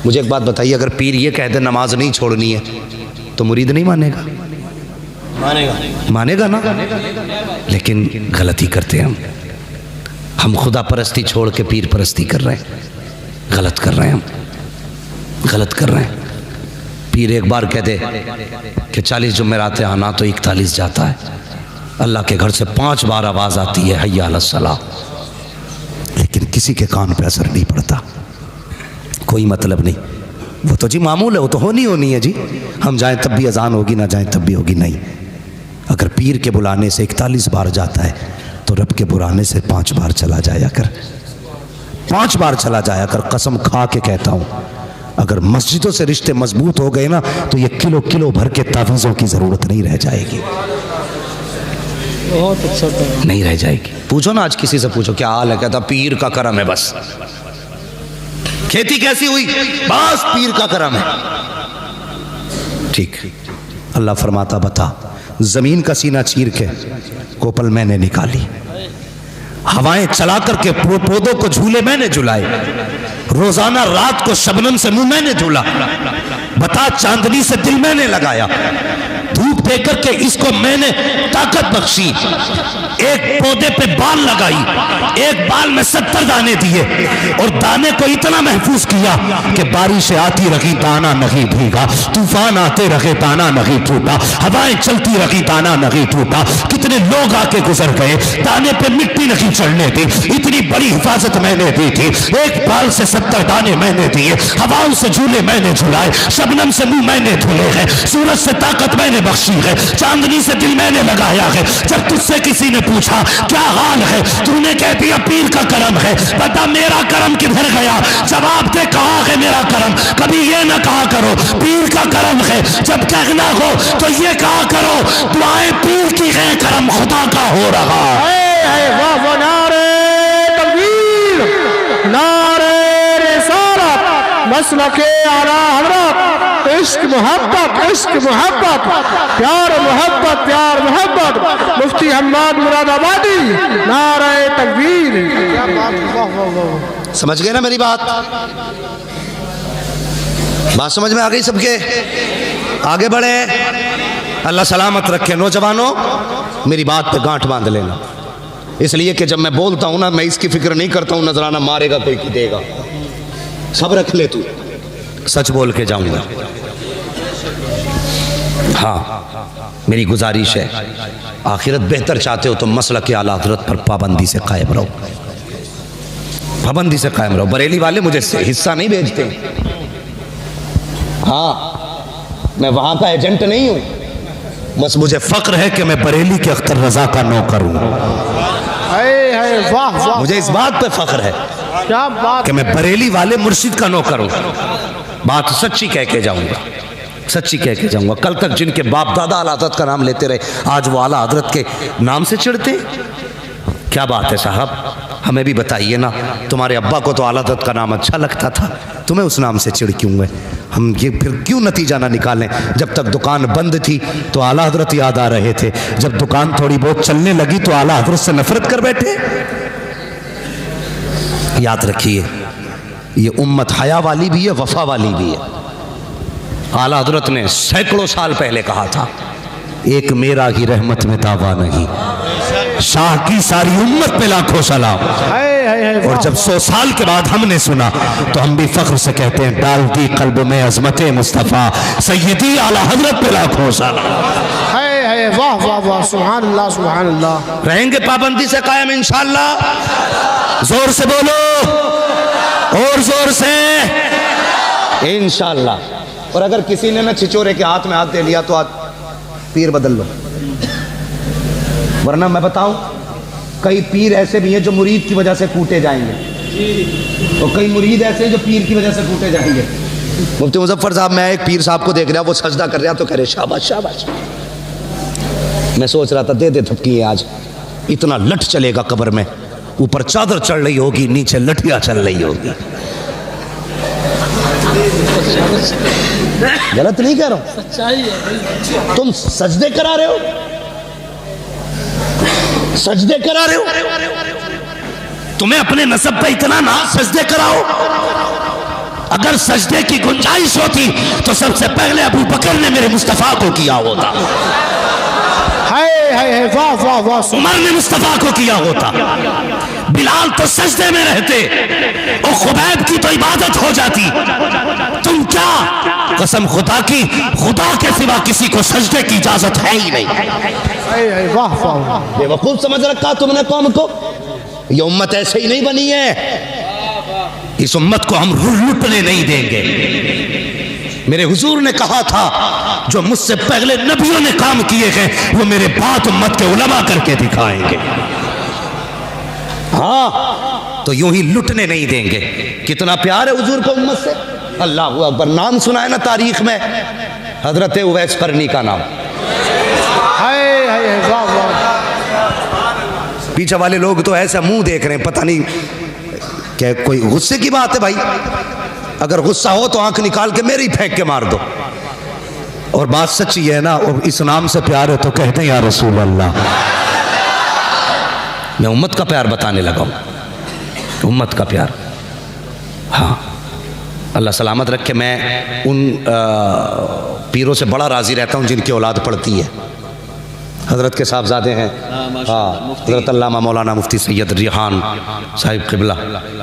मुझे एक बात बताइए, अगर पीर ये कह दे नमाज नहीं छोड़नी है तो मुरीद नहीं मानेगा? मानेगा ना। लेकिन गलती करते हैं हम खुदा परस्ती छोड़ के पीर परस्ती कर रहे हैं। गलत कर रहे हैं, हम गलत कर रहे हैं। पीर एक बार कह दे कि 40 जुमेरात आना तो 41 जाता है। अल्लाह के घर से 5 बार आवाज़ आती है हय्या अलस सलाह, लेकिन किसी के कान पे असर नहीं पड़ता। कोई मतलब नहीं, वो तो जी मामूल है, वो तो होनी है जी। हम जाएं तब भी अजान होगी, ना जाएं तब भी होगी। नहीं, अगर पीर के बुलाने से 41 बार जाता है तो रब के बुलाने से 5 बार चला जाया कर, 5 बार चला जाया कर। कसम खा के कहता हूँ, अगर मस्जिदों से रिश्ते मजबूत हो गए ना तो ये किलो किलो भर के तावीज़ों की ज़रूरत नहीं रह जाएगी, बहुत अच्छा था। नहीं रह जाएगी। पूछो ना आज किसी से पूछो क्या हाल है, कहता पीर का करम है, बस खेती कैसी हुई, बस पीर का करम है। ठीक, अल्लाह फरमाता बता, जमीन का सीना चीर के कोपल मैंने निकाली, हवाएं चला करके पौधों को झूले मैंने झुलाए, रोजाना रात को शबनम से मुंह मैंने धुला, बता चांदनी से दिल मैंने लगाया, धूप दे करके इसको मैंने ताकत बख्शी, एक पौधे पे बाल लगाई, एक बाल में 70 दाने दिए और दाने को इतना महफूज किया कि बारिशें आती रही दाना नहीं भीगा, तूफान आते रहे दाना नहीं टूटा, हवाएं चलती रही दाना नहीं टूटा। कितने लोग आके गुजर गए, दाने पे मिट्टी नहीं चढ़ने दी, इतनी बड़ी हिफाजत मैंने दी थी। एक बाल से 70 दाने मैंने दिए, हवाओं से झूले मैंने झुलाए, शबनम से मुंह मैंने धुले हैं, सूरज से ताकत मैंने बख्शी है, चांदनी से दिल मैंने लगाया है। जब तुझसे किसी ने पूछा क्या हाल है, तूने कह दिया पीर का करम है, बता मेरा करम किधर गया, जवाब दे कहाँ है मेरा करम। कभी ये ना कहा करो पीर का करम है, जब कहना हो तो ये कहा करो दुआएं पीर की है, करम खुदा का हो रहा है। वाह वाह, नारे तकबीर, नारे रिसालत, मसलके आला हज़रत, इश्क मोहब्बत, इश्क मोहब्बत, प्यार मोहब्बत, प्यार मोहब्बत, मुफ्ती हम्माद मुरादाबादी, नारे तकबीर। समझ गए ना मेरी बात, बात समझ में आ गई सबके? आगे बढ़े, अल्लाह सलामत रखे। नौजवानों मेरी बात पे गांठ बांध लेना, इसलिए कि जब मैं बोलता हूं ना मैं इसकी फिक्र नहीं करता हूं नजराना मारेगा कोई की देगा, सब रख ले तू, सच बोल के जाऊंगा। हाँ मेरी गुजारिश है, आखिरत बेहतर चाहते हो तो मसला के आला हज़रत पर पाबंदी से कायम रहो, पाबंदी से कायम रहो। बरेली वाले मुझे हिस्सा नहीं भेजते, हाँ मैं वहां का एजेंट नहीं हूं, बस मुझे फक्र है कि मैं बरेली के अख्तर रजा का नौकर हूं। वाह वाह, मुझे इस बात पे फख्र है क्या बात कि मैं बरेली वाले मुर्शिद का नौकर हूं। बात सच्ची कह के जाऊंगा, सच्ची कह के जाऊंगा। कल तक जिनके बाप दादा आला हज़रत का नाम लेते रहे, आज वो आला हज़रत के नाम से चिढ़ते, क्या बात है साहब, हमें भी बताइए ना। तुम्हारे अब्बा को तो आला हज़रत का नाम अच्छा लगता था, तुम्हें उस नाम से चिढ़ क्यों है? हम ये फिर क्यों नतीजा ना निकालें? जब तक दुकान बंद थी तो आला हज़रत याद आ रहे थे, जब दुकान थोड़ी बहुत चलने लगी तो आला हज़रत से नफरत कर बैठे। याद रखिए ये उम्मत हया वाली भी है, वफा वाली भी है। आला हज़रत ने सैकड़ों साल पहले कहा था, एक मेरा ही रहमत में दावा नहीं, शाह की सारी उम्मत पे लाखों सलाम। और जब 100 साल के बाद हमने सुना तो हम भी फख्र से कहते हैं, डाल दी कल्ब में अज़मते मुस्तफ़ा, सैयदी आला हज़रत पे लाखों सलाम। वाह वाह वाह, सुभान अल्लाह, सुभान अल्लाह। रहेंगे पाबंदी से कायम इंशाअल्लाह, जोर से बोलो और जोर से इंशाअल्लाह। और अगर किसी ने ना छिचोरे के हाथ में हाथ दे लिया तो आज पीर बदल लो, वरना मैं बताऊं कई पीर ऐसे भी हैं जो मुरीद की वजह से कूटे जाएंगे, और कई मुरीद ऐसे हैं जो पीर की वजह से कूटे जाएंगे। मुफ्ती मुजफ्फर साहब, मैं एक पीर साहब को देख रहा, वो सजदा कर रहा तो कह रहे शाबाश शाबाश। मैं सोच रहा था दे दे थपकी, आज इतना लठ चलेगा कब्र में, ऊपर चादर चढ़ रही होगी, नीचे लठिया चल रही होगी। गलत नहीं कह रहा हूं, सच्चाई है। तुम सजदे करा रहे हो, सजदे करा रहे हो, तुम्हें अपने नसब पे इतना ना सजदे कराओ। अगर सजदे की गुंजाइश होती तो सबसे पहले अबू बकर ने मेरे मुस्तफा को किया होता, वाह वाह वाह, उमर ने मुस्तफा को किया होता, बिलाल तो सजदे में रहते और खुबैब की तो इबादत हो जाती। तुम क्या, कसम खुदा की, खुदा के सिवा किसी को सजदे की इजाजत है ही नहीं। वाह वाह, बेवकूफ समझ रखा तुमने कौम को। ये उम्मत ऐसे ही नहीं बनी है, इस उम्मत को हम लुटने नहीं देंगे। मेरे हुजूर ने कहा था, जो मुझसे पहले नबियों ने काम किए हैं वो मेरे बाद उम्मत के उलमा करके दिखाएंगे। हाँ तो यूं ही लुटने नहीं देंगे। कितना प्यार है हुजूर को उम्मत से, अल्लाह अकबर, नाम सुना है ना तारीख में, हजरत उवैस करनी का नाम। हाय वाह वाह। पीछे वाले लोग तो ऐसा मुंह देख रहे हैं, पता नहीं क्या कोई गुस्से की बात है भाई। अगर गुस्सा हो तो आंख निकाल के मेरे ही फेंक के मार दो। और बात सच्ची है ना, और इस नाम से प्यार है तो कहते हैं या रसूल अल्लाह। मैं उम्मत का प्यार बताने लगा हूं, उम्मत का प्यार। हाँ, अल्लाह सलामत रखे। मैं उन पीरों से बड़ा राज़ी रहता हूँ जिनकी औलाद पढ़ती है। हज़रत के साहबजादे हैं, हाँ, हज़रत अल्लामा मौलाना मुफ्ती सैयद रिहान साहिब क़िबला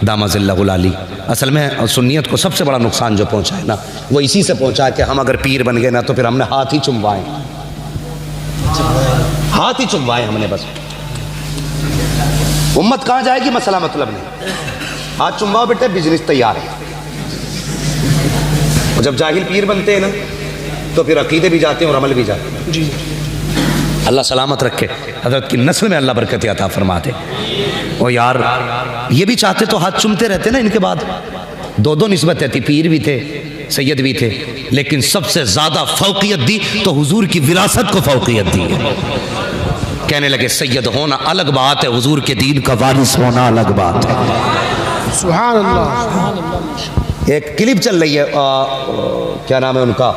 दामज़िल्लहुल आली। असल में सुन्नियत को सबसे बड़ा नुकसान जो पहुँचा है ना, वो इसी से पहुँचा कि हम अगर पीर बन गए ना तो फिर हमने हाथ ही चुमवाए, हाथ ही चुमवाए हमने बस। उम्मत कहाँ जाएगी मसला मतलब नहीं, हाथ चुमवाओ बेटे, बिजनेस तैयार है। और जब जाहिल पीर बनते हैं ना तो फिर अकीदे भी जाते हैं और अमल भी जाते हैं। जी, अल्लाह सलामत रखे, हजरत की नस्ल में अल्लाह बरकत अता फरमाते। और यार ये भी चाहते तो हाथ चुमते रहते ना, इनके बाद दो दो निस्बतें थी, पीर भी थे सैयद भी थे, लेकिन सबसे ज़्यादा फौकियत दी तो हुजूर की विरासत को फौकियत दी है। कहने लगे सैयद होना अलग बात है, हुजूर के दीन का वारिस होना अलग बात है। सुभान अल्लाह। एक क्लिप चल रही है, क्या नाम है उनका,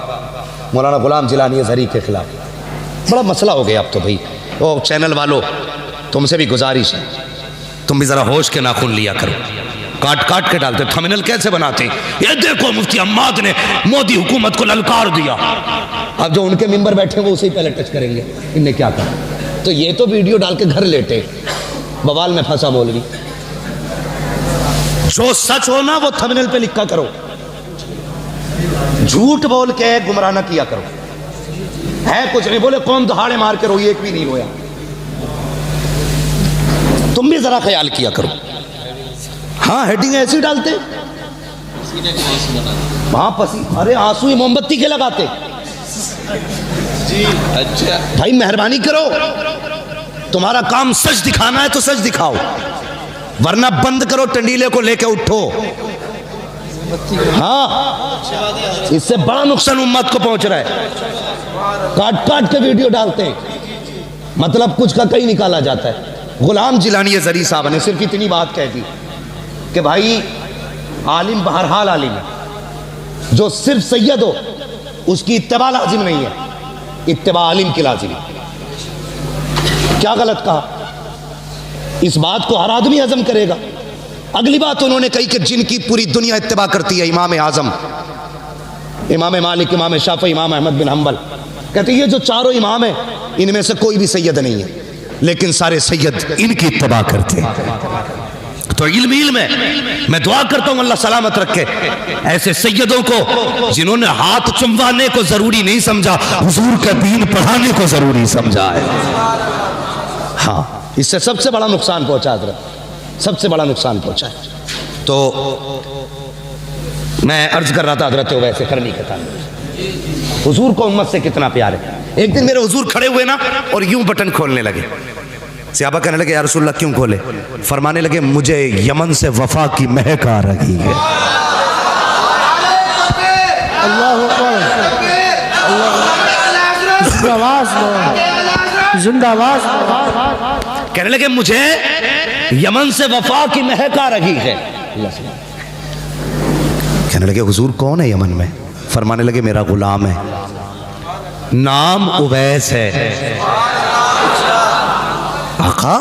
मौलाना गुलाम जिलानी अज़हरी के खिलाफ। बड़ा मसला हो गया अब तो भाई। वो चैनल वालों, तुमसे भी गुजारिश है, तुम भी ज़रा होश के नाखून लिया करो। काट काट के डालते, थंबनेल कैसे बनाते हैं, ये देखो मुफ्ती अम्माद ने मोदी हुकूमत को ललकार दिया। अब जो उनके मेंबर बैठे वो उसे ही पहले टच करेंगे, इनने क्या कहा। तो ये तो वीडियो डाल के घर लेटे, बवाल में फंसा मौलवी। जो सच हो ना वो थंबनेल पे लिखा करो, झूठ बोल के गुमराह न किया करो। है कुछ नहीं, बोले कौन दहाड़े मार के रोई, एक भी नहीं रोया। तुम भी जरा ख्याल किया करो। हाँ, हेडिंग ऐसी डालते, हाँ पसी, अरे आंसू ही मोमबत्ती के लगाते। जी अच्छा भाई, मेहरबानी करो, तुम्हारा काम सच दिखाना है तो सच दिखाओ, वरना बंद करो, टंडीले को लेके उठो। हाँ, इससे बड़ा नुकसान उम्मत को पहुंच रहा है। काट काट के वीडियो डालते हैं, मतलब कुछ का कहीं निकाला जाता है। गुलाम जिलानी अज़हरी साहब ने सिर्फ इतनी बात कह दी कि भाई आलिम बहरहाल आलिम है, जो सिर्फ सैयद हो उसकी इत्तिबा लाजिम नहीं है, इत्तिबा आलिम की लाजिम है। क्या गलत कहा, इस बात को हर आदमी हजम करेगा। अगली बात उन्होंने कही कि जिनकी पूरी दुनिया इत्तिबा करती है, इमाम आजम, इमाम मालिक, इमाम शाफी, इमाम अहमद बिन हम्बल, कहते ये जो चारों इमाम हैं इनमें से कोई भी सैयद नहीं है, लेकिन सारे सैयद इनकी इत्तिबा करते हैं। तो इल्म में मैं दुआ करता हूं अल्लाह सलामत रखे ऐसे सैयदों को जिन्होंने हाथ चुमवाने को जरूरी नहीं समझा, हुजूर का दीन पढ़ाने को जरूरी समझा है। हाँ, इससे सबसे बड़ा नुकसान पहुंचा हजरत, सबसे बड़ा नुकसान पहुंचा है। तो मैं अर्ज कर रहा था हजरत वैसे करनी के था, हुजूर को उम्मत से कितना प्यार है। एक दिन मेरे हुजूर खड़े हुए ना और यूं बटन खोलने लगे। सहाबा कहने लगे या रसूलल्लाह क्यों खोले? फरमाने लगे मुझे यमन से वफा की महक आ रही है। अल्लाह जिंदाबाद। कहने लगे मुझे यमन से वफा की महक आ रही है। कहने लगे हुजूर कौन है यमन में? फरमाने लगे मेरा गुलाम है, नाम उवैस है। आका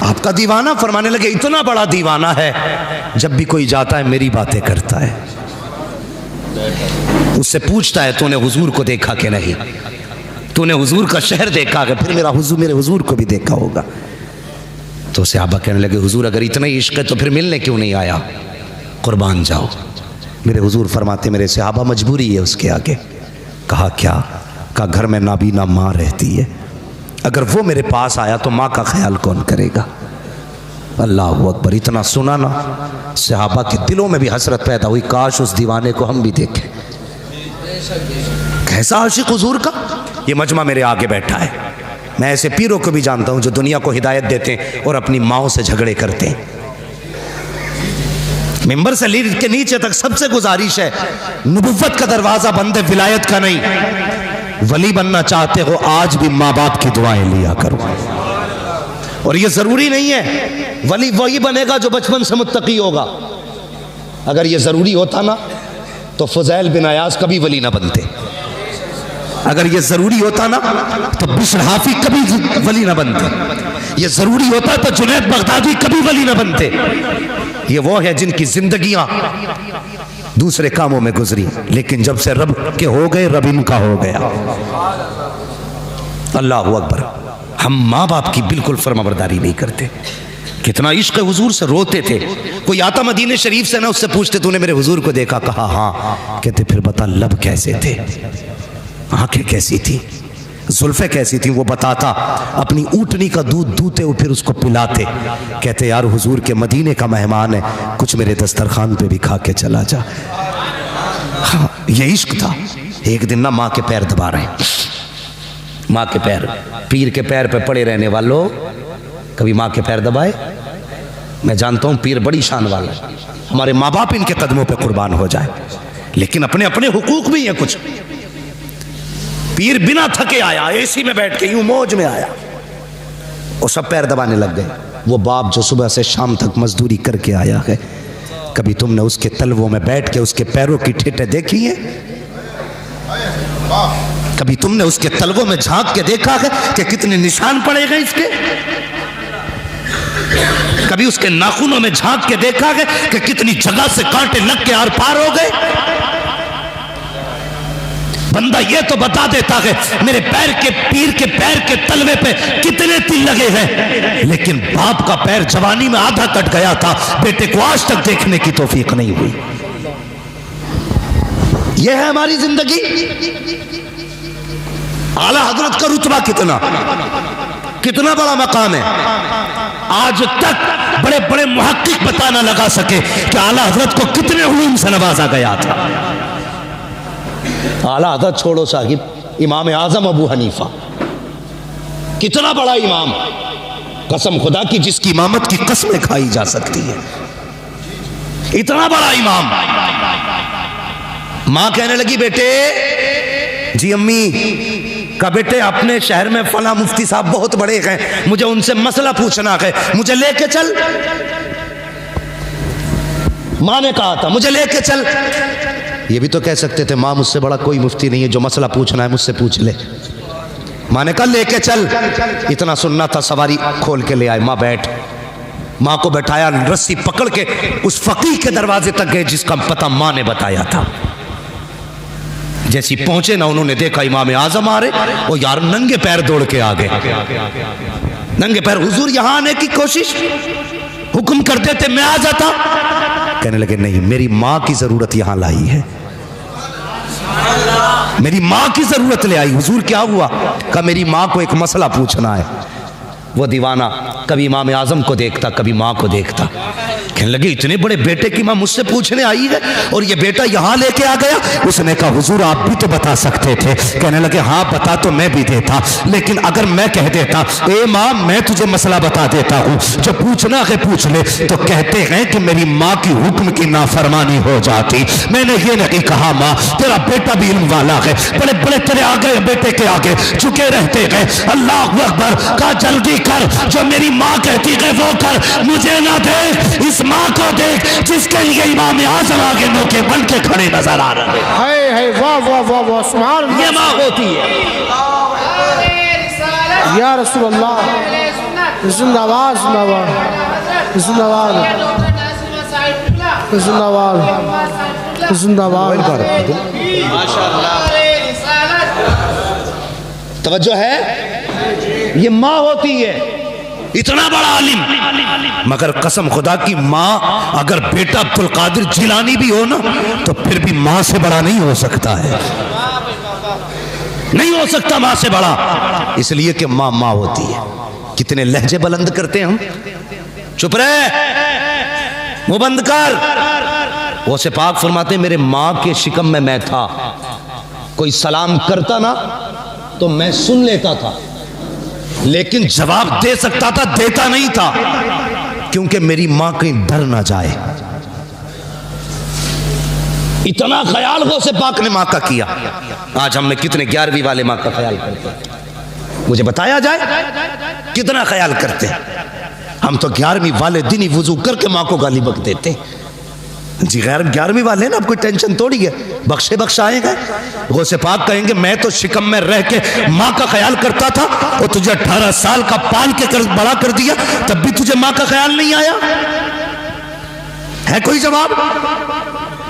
आपका दीवाना? फरमाने लगे इतना बड़ा दीवाना है जब भी कोई जाता है मेरी बातें करता है, उससे पूछता है तूने हुजूर को देखा कि नहीं, तूने हुजूर का शहर देखा कि? फिर मेरे हुजूर को भी देखा होगा। तो सहाबा कहने लगे हुजूर अगर इतना ही इश्क है तो फिर मिलने क्यों नहीं आया? कुर्बान जाओ। मेरे हुजूर फरमाते मेरे सहाबा मजबूरी है उसके आगे। कहा क्या? कहा घर में नाबीना माँ रहती है, अगर वो मेरे पास आया तो माँ का ख्याल कौन करेगा? अल्लाह अकबर। इतना सुना ना, सहाबा के दिलों में भी हसरत पैदा हुई, काश उस दीवाने को हम भी देखें। कैसा आशिक हुजूर का। ये मजमा मेरे आगे बैठा है। मैं ऐसे पीरों को भी जानता हूं जो दुनिया को हिदायत देते हैं और अपनी माओं से झगड़े करते हैं। मिंबर से लीड के नीचे तक सबसे गुजारिश है, नबुव्वत का दरवाजा बंद है, विलायत का नहीं। वली बनना चाहते हो आज भी माँ बाप की दुआएं लिया करो। और ये जरूरी नहीं है वली वही बनेगा जो बचपन से मुत्तकी होगा। अगर ये जरूरी होता ना तो फुज़ैल बिन अयाज कभी वली ना बनते। अगर ये जरूरी होता ना तो बिश्र हाफी कभी वली ना बनते। ये जरूरी होता तो जुनैद बगदादी कभी वली ना बनते। ये वो है जिनकी जिंदगियां दूसरे कामों में गुजरी, लेकिन जब से रब के हो गए रब इनका हो गया। अल्लाह अकबर। हम माँ बाप की बिल्कुल फर्माबरदारी नहीं करते। कितना इश्क हुजूर से रोते थे। कोई आता मदीने शरीफ से ना, उससे पूछते तूने मेरे हुजूर को देखा? कहा हाँ। कहते फिर बता लब कैसे थे, आंखें कैसी थी, जुल्फे कैसी थी? वो बताता। अपनी ऊँटनी का दूध दूते हुए फिर उसको पिलाते। कहते यार हुजूर के मदीने का मेहमान है, कुछ मेरे दस्तरखान पे भी खा के चला जा। हाँ, ये इश्क था। एक दिन ना माँ के पैर दबा रहे हैं, माँ के पैर, पीर के पैर पे पड़े रहने वालों कभी माँ के पैर दबाए? मैं जानता हूँ पीर बड़ी शान वाला है, हमारे माँ बाप इनके कदमों पे कुर्बान हो जाए, लेकिन अपने अपने हुकूक भी हैं कुछ। पीर बिना थके आया, एसी में बैठ के यूं मौज में आया, और सब पैर दबाने लग गए। वो बाप जो सुबह से शाम तक मजदूरी करके आया है, कभी तुमने उसके तलवों में बैठ के उसके पैरों की ठेठे देखी है? कभी तुमने उसके तलवों में झांक के देखा है कि कितने निशान पड़े गए इसके? कभी उसके नाखूनों में झांक के देखा है कि कितनी जगह से कांटे लग के आर पार हो गए? बंदा ये तो बता देता है मेरे पैर के, पीर के पैर के तलवे पे कितने तिल लगे हैं, लेकिन बाप का पैर जवानी में आधा कट गया था, बेटे को आज तक देखने की तौफीक नहीं हुई। यह है हमारी जिंदगी। आला हजरत का रुतबा कितना बड़ा मकाम है। आज तक बड़े बड़े मुहक्किक बता ना लगा सके कि आला हजरत को कितने उलूम से नवाजा गया था। आला हजरत छोड़ो साहिब, इमाम आजम अबू हनीफा कितना बड़ा इमाम, कसम खुदा की जिसकी इमामत की कसमें खाई जा सकती है, इतना बड़ा इमाम। मां कहने लगी बेटे, जी अम्मी, का बेटे अपने शहर में फला मुफ्ती साहब बहुत बड़े हैं, मुझे उनसे मसला पूछना है, मुझे लेके चल। मां ने कहा था मुझे लेके चल। ये भी तो कह सकते थे मां मुझसे बड़ा कोई मुफ्ती नहीं है, जो मसला पूछना है मुझसे पूछ ले। मां ने कहा लेके चल। इतना सुनना था, सवारी खोल के ले आए। मां बैठ, मां को बैठाया, रस्सी पकड़ के उस फकीह के दरवाजे तक गए जिसका पता मां ने बताया था। जैसी पहुंचे ना, उन्होंने देखा इमाम आजम आ रहे, वो यार नंगे पैर दौड़ के आ गए। नंगे पैर, हुजूर यहां आने की कोशिश, हुक्म कर देते मैं आ जाता। कहने लगे नहीं, मेरी मां की जरूरत यहां लाई है, मेरी मां की जरूरत ले आई। हुजूर क्या हुआ? कहा मेरी मां को एक मसला पूछना है। वो दीवाना कभी इमाम आजम को देखता, कभी मां को देखता। कहने लगे इतने बड़े बेटे की मां मुझसे पूछने आई है और ये बेटा यहां लेके आ गया। उसने कहा हुजूर आप भी तो बता सकते थे। कहने लगे हाँ बता तो मैं भी देता, लेकिन अगर मैं कह देता ए मां मैं तुझे मसला बता देता हूँ, जो पूछना है पूछ ले, तो कहते हैं कि मेरी माँ की हुक्म की नाफरमानी हो जाती। मैंने ये नहीं कहा माँ तेरा बेटा भी इल्म वाला है, बड़े बड़े तेरे आगे बेटे के आगे झुके रहते हैं। अल्लाह अकबर। कहा जल्दी कर, जो मेरी माँ कहती है वो कर, मुझे ना देख, इस माँ को देख जिसके लिए इमाम आजम आगे मौके बन के खड़े नजर आ रहे हैं। वाह वाह वाह वाह, सुभान अल्लाह। ये माँ होती है। या रसूल अल्लाह, जिंदाबाद जिंदाबाद जिंदाबाद जिंदाबाद जिंदाबाद। तवज्जो है, ये माँ होती है। इतना बड़ा आलिम, मगर कसम खुदा की माँ अगर बेटा अब्दुल कादिर जिलानी भी हो ना, तो फिर भी माँ से बड़ा नहीं हो सकता है, नहीं हो सकता माँ से बड़ा, इसलिए कि माँ माँ होती है। कितने लहजे बुलंद करते हैं हम। चुप रहे, मुंह बंद कर। वो से पाक फरमाते मेरे माँ के शिकम में मैं था, कोई सलाम करता ना तो मैं सुन लेता था, लेकिन जवाब दे सकता था, देता नहीं था, क्योंकि मेरी मां कहीं डर ना जाए। इतना ख्याल गौसे पाक ने माँ का किया। आज हम में कितने 11वीं वाले माँ का ख्याल करते हैं, मुझे बताया जाए कितना ख्याल करते हैं। हम तो 11वीं वाले दिन ही वुजू करके माँ को गाली बक देते हैं। जी गैर 11वीं वाले ना, अब कोई टेंशन थोड़ी है, बख्शे बख्शाएंगे। गौसे पाक कहेंगे मैं तो शिकम में रह के माँ का ख्याल करता था और तुझे 18 साल का पाल के बड़ा कर दिया, तब भी तुझे माँ का ख्याल नहीं आया। है कोई जवाब?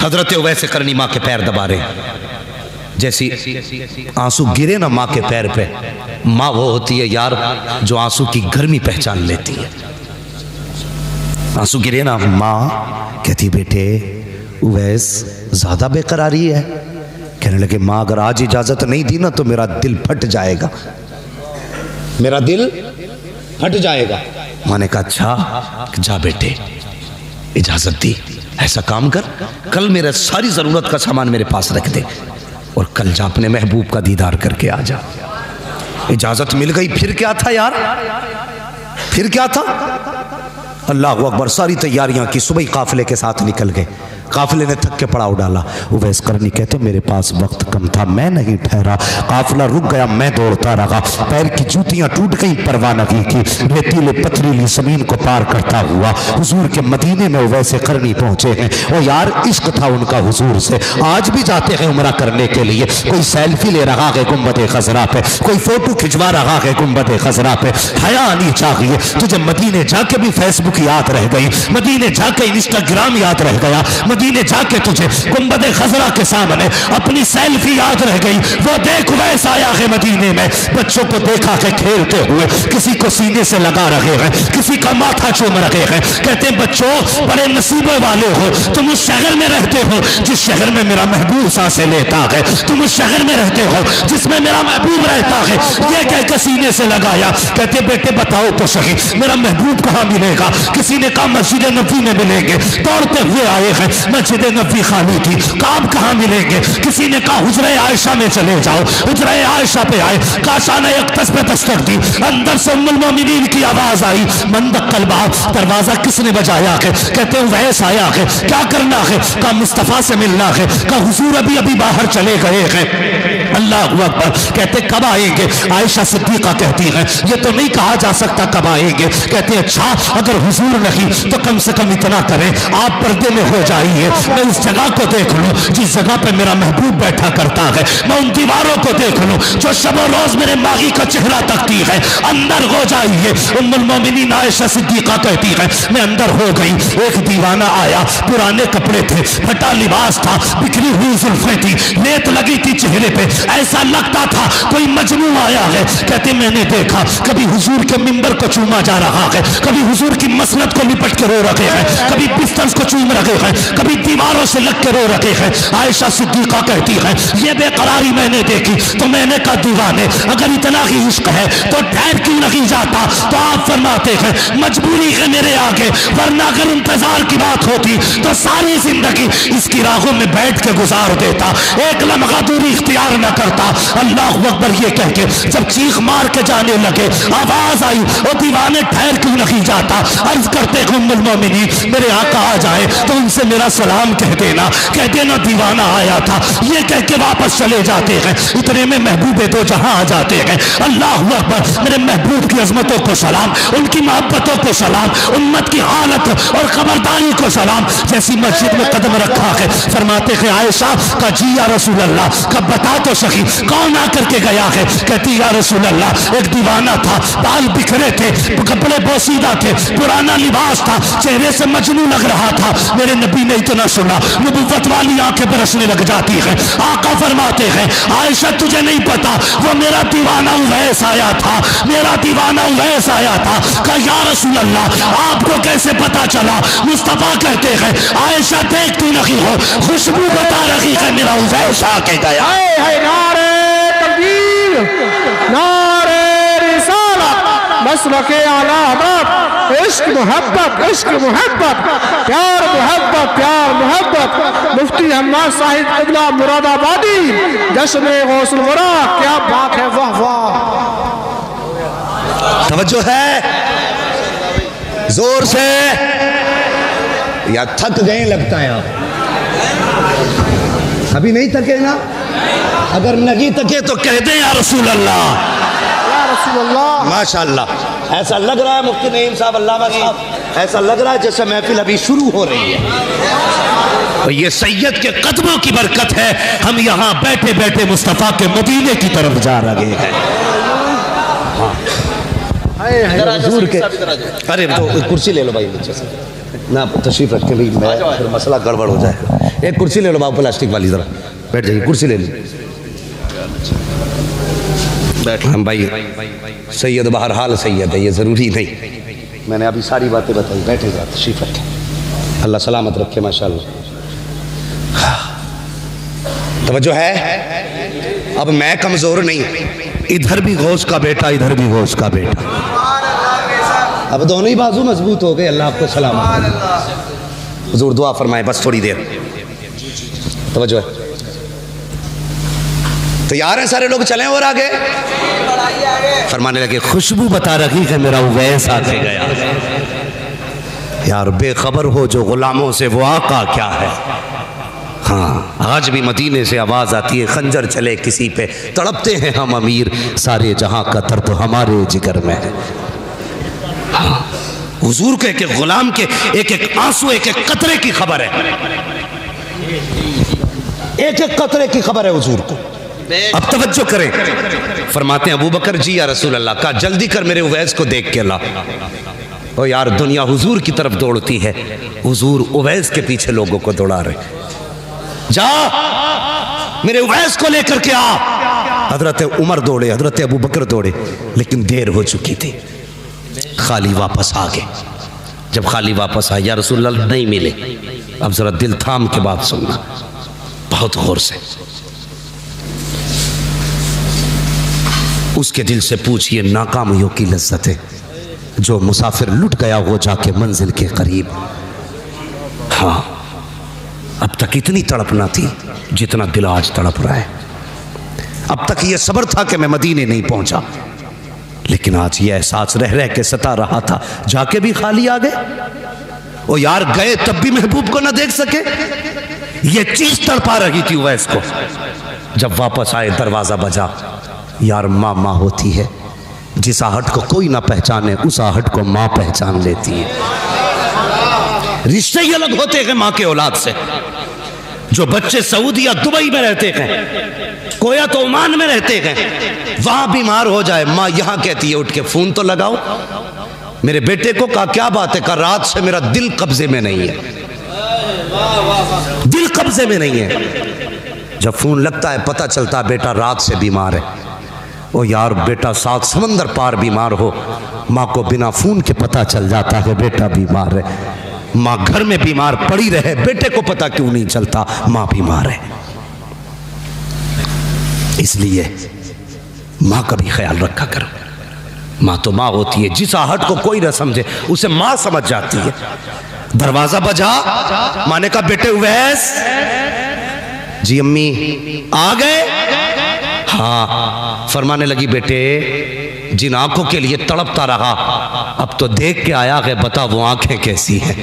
हजरत वैसे करनी माँ के पैर दबा रहे, जैसी आंसू गिरे ना माँ के पैर पे, माँ वो होती है यार जो आंसू की गर्मी पहचान लेती है। आंसू गिरे ना, माँ कहती बेटे उवैस ज्यादा बेकरारी है। कहने लगे माँ अगर आज इजाजत नहीं दी ना तो मेरा दिल फट जाएगा, मेरा दिल फट जाएगा। माँ ने कहा अच्छा जा बेटे, इजाजत दी। ऐसा काम कर, कल मेरा सारी जरूरत का सामान मेरे पास रख दे और कल जा अपने महबूब का दीदार करके आ जा। इजाजत मिल गई, फिर क्या था यार, फिर क्या था? अल्लाह अकबर, सारी तैयारियां की, सुबह काफिले के साथ निकल गए। काफिले ने थक के पड़ाव डाला। उवैस करनी कहते मेरे पास वक्त कम था, मैं नहीं ठहरा, काफिला रुक गया, मैं दौड़ता रहा, पैर की जूतियां टूट गई, परवाह नहीं की, रेतीले पथरीली जमीन को पार करता हुआ हुजूर के मदीने में उवैस करनी पहुंचे हैं। और यार इश्क था उनका हुजूर से। आज भी जाते हैं उम्रा करने के लिए, कोई सेल्फी ले रहा है गुंबद खजरा पे, कोई फोटो खिंचवा रहा है गुंबद खजरा पे। हया आनी चाहिए तुझे, मदीने जाके भी फेसबुक याद रह गई, मदीने जाके इंस्टाग्राम याद रह गया, मदीने जाके तुझे गुंबद खजरा के सामने अपनी सेल्फी याद रह गई। वो देख वैसा आया है मदीने में, बच्चों को देखा है खेलते हुए, किसी को सीने से लगा रहे हैं, किसी का माथा चूम रहे हैं। कहते हैं बच्चों बड़े नसीबे वाले हो, तुम उस शहर में रहते हो जिस शहर में मेरा महबूब सांसें लेता है, तुम उस शहर में रहते हो जिसमें मेरा महबूब रहता है। ये कहकर सीने से लगाया। कहते बेटे बताओ तो सही मेरा महबूब कहाँ मिलेगा? किसी ने कहा मस्जिद नबी में मिलेंगे, दौड़ते हुए आए हैं, मस्जिद नबी खाली थी, काब कहाँ मिलेंगे? किसी ने कहा हुजरे आयशा में चले जाओ, हुजरे आयशा पे आए, काशाना यक्तस पे दस्तक दी, अंदर से उम्मुल मोमिनीन की आवाज आई, मंदक्कल बाब, दरवाजा किसने बजाया है? कहते हैं वैस आया है, क्या करना है? कहा मुस्तफा से मिलना है। कहा हुजूर अभी अभी बाहर चले गए हैं। अल्लाह अकबर। कहते कब आएंगे? आयशा सिद्दीका कहती है ये तो नहीं कहा जा सकता कब आएंगे। कहते अच्छा अगर हुजूर नहीं तो कम से कम इतना करें आप पर्दे में हो जाइए, मैं उस जगह को देख लूं जिस जगह पे मेरा महबूब बैठा करता है, मैं उन दीवारों को देख लूं जो शबो रोज मेरे मागी का चेहरा तकती है, अंदर हो जाइए। उम्मुल मोमिनीन आयशा सिद्दीका कहती है मैं अंदर हो गई। एक दीवाना आया, पुराने कपड़े थे, फटा लिबास था, बिखरी हुई जुल्फें थी, लेत लगी थी चेहरे पे, ऐसा लगता था कोई मजनू आया है। कहते मैंने देखा कभी हुजूर के मिंबर को चूमा जा रहा है, कभी हुजूर की मसनद को लिपट के रो रखे हैं, कभी बिस्तर को चूम रखे हैं, कभी दीवारों से लग के रो रखे हैं। आयशा सिद्दीका कहती है ये बेकरारी मैंने देखी तो मैंने कहा दीवाने अगर इतना ही इश्क है तो ठहर क्यों नहीं जाता? तो आप फरमाते हैं मजबूरी है मेरे आगे, वरना अगर इंतजार की बात होती तो सारी जिंदगी इसकी राहों में बैठ के गुजार देता, एक लम्हा दूरी इख्तियार न करता। अल्लाह अकबर ये कह के जब चीख मार के जाने लगे आवाज आई ओ दीवाने ठहर क्यों नहीं जाता? अर्ज करते उम्मुल मोमिनीन मेरे आका आ जाए तो उनसे मेरा सलाम कह देना, कह देना दीवाना आया था। ये कह के वापस चले जाते हैं, इतने में महबूबे दो जहां आ जाते हैं। अल्लाह अकबर। मेरे महबूब की अजमतों को सलाम, उनकी मोहब्बतों को सलाम, उम्मत की हालत और खबरदारी को सलाम। जैसी मस्जिद में कदम रखा है फरमाते हैं आयशा का जी या रसूल अल्लाह, कब बता तो सही कौन आकर के गया है? कहती या रसूल अल्लाह एक दीवाना था, बाल बिखरे थे, कपड़े बोसीदा थे, पुराना लिबास था, चेहरे से मजनू लग रहा था। मेरे नबी ने इतना सुना नबुव्वत वाली आंखें बरसने लग जाती है। आका फरमाते हैं आयशा तुझे नहीं पता वो मेरा दीवाना उवैस आया था, मेरा दीवाना उवैस आया था। कहा या रसूल अल्लाह आपको कैसे पता चला? मुस्तफा कहते हैं आयशा देखती नहीं हो, खुशबू बता रही है मेरा उवैस आके गया। नारे तकबीर, नारे रिसालत, मसलके आला हज़रत, इश्क मोहब्बत, इश्क मोहब्बत, प्यार मोहब्बत, प्यार मोहब्बत। मुफ्ती हम्माद साहिब क़िबला मुरादाबादी, जश्न गौसुल वरा, क्या बात है, वाह वाह। तवज्जो है जोर से या थक गए लगता है आप? अभी नहीं थके ना? अगर नहीं थके तो कह दें या रसूल अल्लाह, या रसूल अल्लाह। माशाअल्लाह। ऐसा लग रहा है मुफ्ती नईम साहब, अल्लामा साहब, ऐसा लग रहा है जैसे महफिल अभी शुरू हो रही है। और ये सैयद के कदमों की बरकत है, हम यहाँ बैठे बैठे मुस्तफ़ा के मदीने की तरफ जा रहे हैं। हुजूर के, अरे तो कुर्सी ले लो भाई नीचे से ना, तशरीफ रख के भाई, मैं फिर मसला गड़बड़ हो जाएगा। एक कुर्सी ले लो बाबू, प्लास्टिक वाली, जरा बैठ जाइए, कुर्सी ले लो। हम भाई सैयद बहरहाल सैयद है, ये ज़रूरी नहीं, मैंने अभी सारी बातें बताई। बैठे जरा, तशरीफ रखें, अल्लाह सलामत रखे माशाअल्लाह। तवज्जो है, अब मैं कमज़ोर नहीं, इधर भी गौस का बेटा, इधर भी गौस का बेटा, अब दोनों ही बाजू मजबूत हो गए। अल्लाह आपको सलामत। हुजूर दुआ फरमाए, बस थोड़ी देर, तवज्जो है। तैयार हैं सारे लोग, चलें और आगे? फरमाने लगे, खुशबू बता रही है मेरा उवैस आके गया। यार बेखबर हो जो गुलामों से, वो आका क्या है। हाँ, आज भी मदीने से आवाज़ आती है, खंजर चले किसी पे, तड़पते हैं हम अमीर, सारे जहां का दर्द हमारे जिगर में है। हाँ, हुजूर के एक गुलाम के एक एक आंसू, एक एक कतरे की खबर है, एक एक कतरे की खबर है हुजूर को। अब तवज्जो करें, फरमाते हैं अबू बकर जी या रसूल अल्लाह, का जल्दी कर मेरे उवैस को देख के ला। ओ यार, दुनिया हुजूर की तरफ दौड़ती है, हुजूर उवैस के पीछे लोगों को दौड़ा रहे। जा मेरे उवैस को लेकर के आ। हजरत उमर दौड़े, हजरत अबू बकर दौड़े, लेकिन देर हो चुकी थी, खाली वापस आ गए। जब खाली वापस आए, या रसूल अल्लाह नहीं मिले। अब जरा दिल थाम के बात सुनना, बहुत गौर से। उसके दिल से पूछिए नाकामियों की लज्जतें, जो मुसाफिर लुट गया वो जाके मंजिल के करीब। हाँ, अब तक इतनी तड़प ना थी जितना दिल आज तड़प रहा है। अब तक ये सब्र था कि मैं मदीने नहीं पहुंचा, लेकिन आज ये एहसास रह रह के सता रहा था, जाके भी खाली आ गए। ओ यार, गए तब भी महबूब को ना देख सके, ये चीज तड़पा रही थी उवैस को। जब वापस आए, दरवाजा बजा। यार, माँ माँ होती है, जिस आहट को कोई ना पहचाने उस आहट को माँ पहचान लेती है। रिश्ते ही अलग होते हैं माँ के औलाद से। जो बच्चे सऊदी या दुबई में रहते हैं, कोया तो ओमान में रहते हैं, वहां बीमार हो जाए, माँ यहां कहती है उठ के फोन तो लगाओ। मेरे बेटे को कहा क्या बात है, कहा रात से मेरा दिल कब्जे में नहीं है, दिल कब्जे में नहीं है। जब फोन लगता है पता चलता है बेटा रात से बीमार है। ओ यार, बेटा 7 समंदर पार बीमार हो, माँ को बिना फोन के पता चल जाता है बेटा बीमार है। माँ घर में बीमार पड़ी रहे, बेटे को पता क्यों नहीं चलता माँ बीमार है। इसलिए माँ का भी ख्याल रखा करो। माँ तो माँ होती है, जिस आहट को कोई न समझे उसे माँ समझ जाती है। दरवाजा बजा, माँ ने कहा बेटे उवैस। जी अम्मी आ गए? हाँ। फरमाने लगी बेटे, जिन आंखों के लिए तड़पता रहा, अब तो देख के आया है, बता वो आंखें कैसी हैं।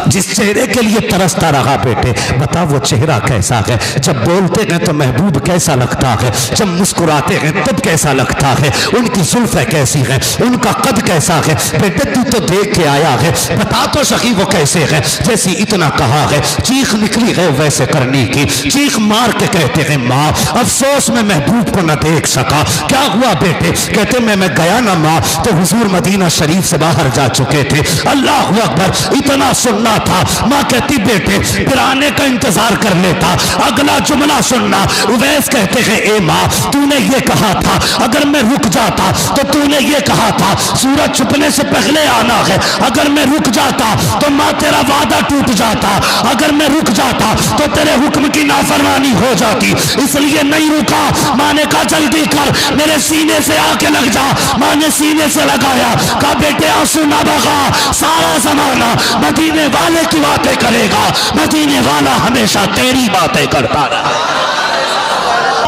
जिस चेहरे के लिए तरसता रहा बेटे, बता वो चेहरा कैसा है। जब बोलते हैं तो महबूब कैसा लगता है, जब मुस्कुराते हैं तब कैसा लगता है, उनकी जुल्फें कैसी हैं, उनका कद कैसा है। बेटे तू तो देख के आया है, बता तो सही वो कैसे है। जैसी इतना कहा है, चीख निकली है वैसे करने की। चीख मार के कहते हैं माँ, अफसोस में महबूब को न देख सका। क्या हुआ बेटे? कहते मैं गया ना माँ, तो हुजूर मदीना शरीफ से बाहर जा चुके थे। अल्लाह अकबर, इतना सुनना था। माँ कहती बेटे फिर आने का इंतजार कर लेता। अगला जुमला सुनना, उवैस कहते हैं ए माँ, तूने ये कहा था अगर मैं रुक जाता, तो तूने ये कहा था सूरज छुपने से पहले आना है। अगर मैं रुक जाता तो माँ तेरा वादा टूट जाता। अगर मैं रुक जाता तो तेरे हुक्म की नाफरमानी हो जाती, इसलिए नहीं रुका। माँ ने कहा जल्दी कर, मेरे सीने से आके लग जा। माँ ने सीने से लगाया, कहा बेटे आंसू ना बहा, सारा जमाना मदीने वाले की बातें करेगा, मदीने वाला हमेशा तेरी बातें करता रहा।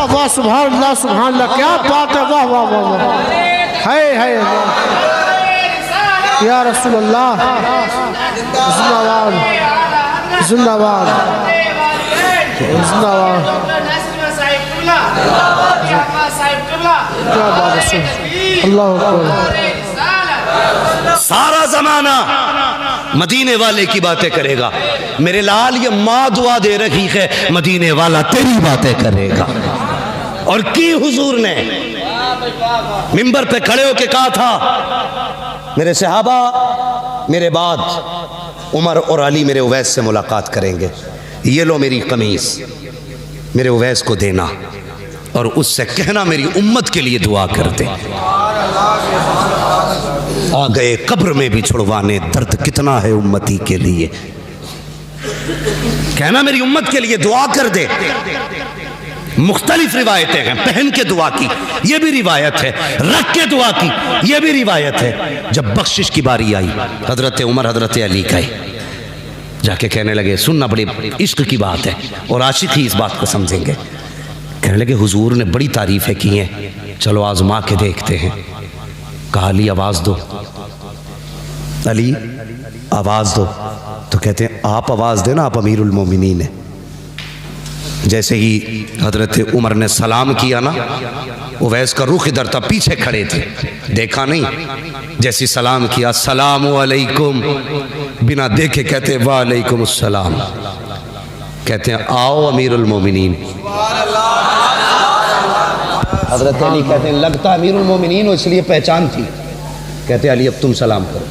वाह सुभान अल्लाह, सुभान अल्लाह, क्या बात है, वाह वाह वाह वाह, है या रसूल अल्लाह, जिंदाबाद जिंदाबाद। सारा जमाना मदीने वाले की बातें करेगा। मेरे लाल, ये माँ दुआ दे रही है, मदीने वाला तेरी बातें करेगा। और की हुजूर ने मिंबर पे खड़े होके कहा था, मेरे सहाबा मेरे बाद उमर और अली मेरे उवैस से मुलाकात करेंगे, ये लो मेरी कमीज, मेरे उवैस को देना और उससे कहना मेरी उम्मत के लिए दुआ कर दे। आ गए कब्र में भी छुड़वाने, दर्द कितना है उम्मती के लिए, कहना मेरी उम्मत के लिए दुआ कर दे। मुख्तलिफ रिवायतें हैं, पहन के दुआ की ये भी रिवायत है, रख के दुआ की ये भी रिवायत है। जब बख्शिश की बारी आई, हजरत उमर हजरत अली गए, जाके कहने लगे, सुनना बड़ी इश्क की बात है और आशिक ही इस बात को समझेंगे। कहने लगे हुजूर ने बड़ी तारीफें की हैं, चलो आजमा के देखते हैं। कहा अली आवाज दो, अली आवाज दो। तो कहते हैं आप आवाज देना, आप अमीरुल मोमिनीन है। जैसे ही हजरत उमर ने सलाम किया ना, उवैस का रुख इधर था, पीछे खड़े थे, देखा नहीं। जैसे सलाम किया, सलाम अलैकुम, बिना देखे कहते वालेकुम अस्सलाम। कहते हैं आओ अमीरुल मोमिनीन। हजरत अली कहते हैं लगता अमीरुल मोमिनीन हो, इसलिए पहचान थी। कहते अली अब तुम सलाम करो।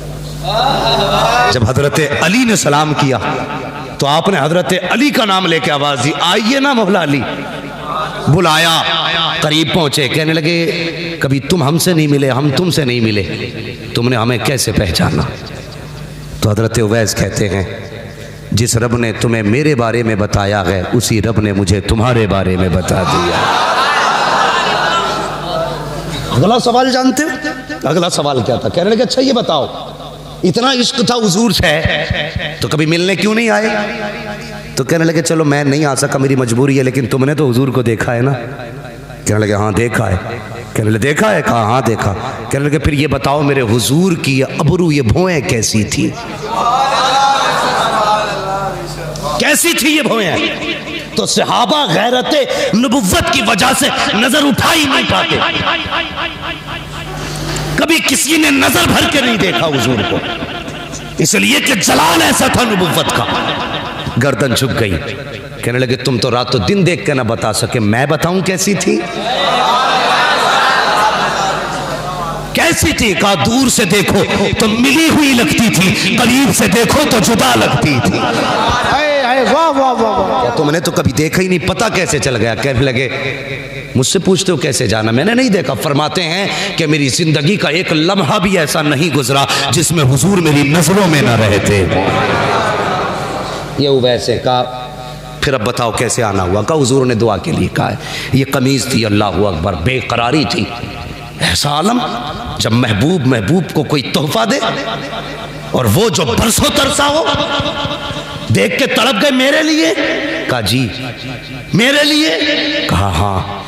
जब हजरत अली ने सलाम किया तो आपने हजरत अली का नाम लेके आवाज दी, आइए ना मौला अली। बुलाया, करीब पहुंचे, कहने लगे कभी तुम हमसे नहीं मिले, हम तुमसे नहीं मिले, तुमने हमें कैसे पहचाना? तो हजरत उवैस कहते हैं जिस रब ने तुम्हें मेरे बारे में बताया है, उसी रब ने मुझे तुम्हारे बारे में बता दिया। अगला सवाल जानते हो? अगला सवाल क्या था? कहने लगे अच्छा ये बताओ, इतना इश्क था हुजूर से तो कभी मिलने क्यों नहीं आए? तो कहने लगे चलो मैं नहीं आ सका, मेरी मजबूरी है, लेकिन तुमने तो हुजूर को देखा है ना? कहने लगे हाँ देखा है। कहने लगे देखा है? कहा हाँ देखा। कहने लगे फिर ये बताओ मेरे हुजूर की अबरू ये भौएं कैसी थी? कैसी थी ये भौएं? तो सहाबा गैरत नबुव्वत की वजह से नजर उठा ही नहीं पाते, कभी किसी ने नजर भर के नहीं देखा हुजूर को, इसलिए कि जलाल ऐसा था नबुव्वत का। गर्दन झुक गई। कहने लगे तुम तो रातों दिन देख के ना बता सके, मैं बताऊं कैसी थी? कैसी थी? कहा दूर से देखो तो मिली हुई लगती थी, करीब से देखो तो जुदा लगती थी। वाह वाह वाह, तुमने तो कभी देखा ही नहीं, पता कैसे चल गया? कहने लगे मुझसे पूछते हो कैसे जाना? मैंने नहीं देखा। फरमाते हैं कि मेरी जिंदगी का एक लम्हा भी ऐसा नहीं गुजरा जिसमें हुजूर मेरी नजरों में न रहे थे। ये वैसे कहा फिर अब बताओ कैसे आना हुआ? कहा हुजूर ने दुआ के लिए कहा है। ये कमीज थी, अल्लाह अकबर, बेकरारी थी। ऐसा आलम जब महबूब को कोई तोहफा दे और वो जो बरसों तरसा हो, देख के तड़प गए मेरे लिए? कहा जी मेरे लिए? कहा हाँ।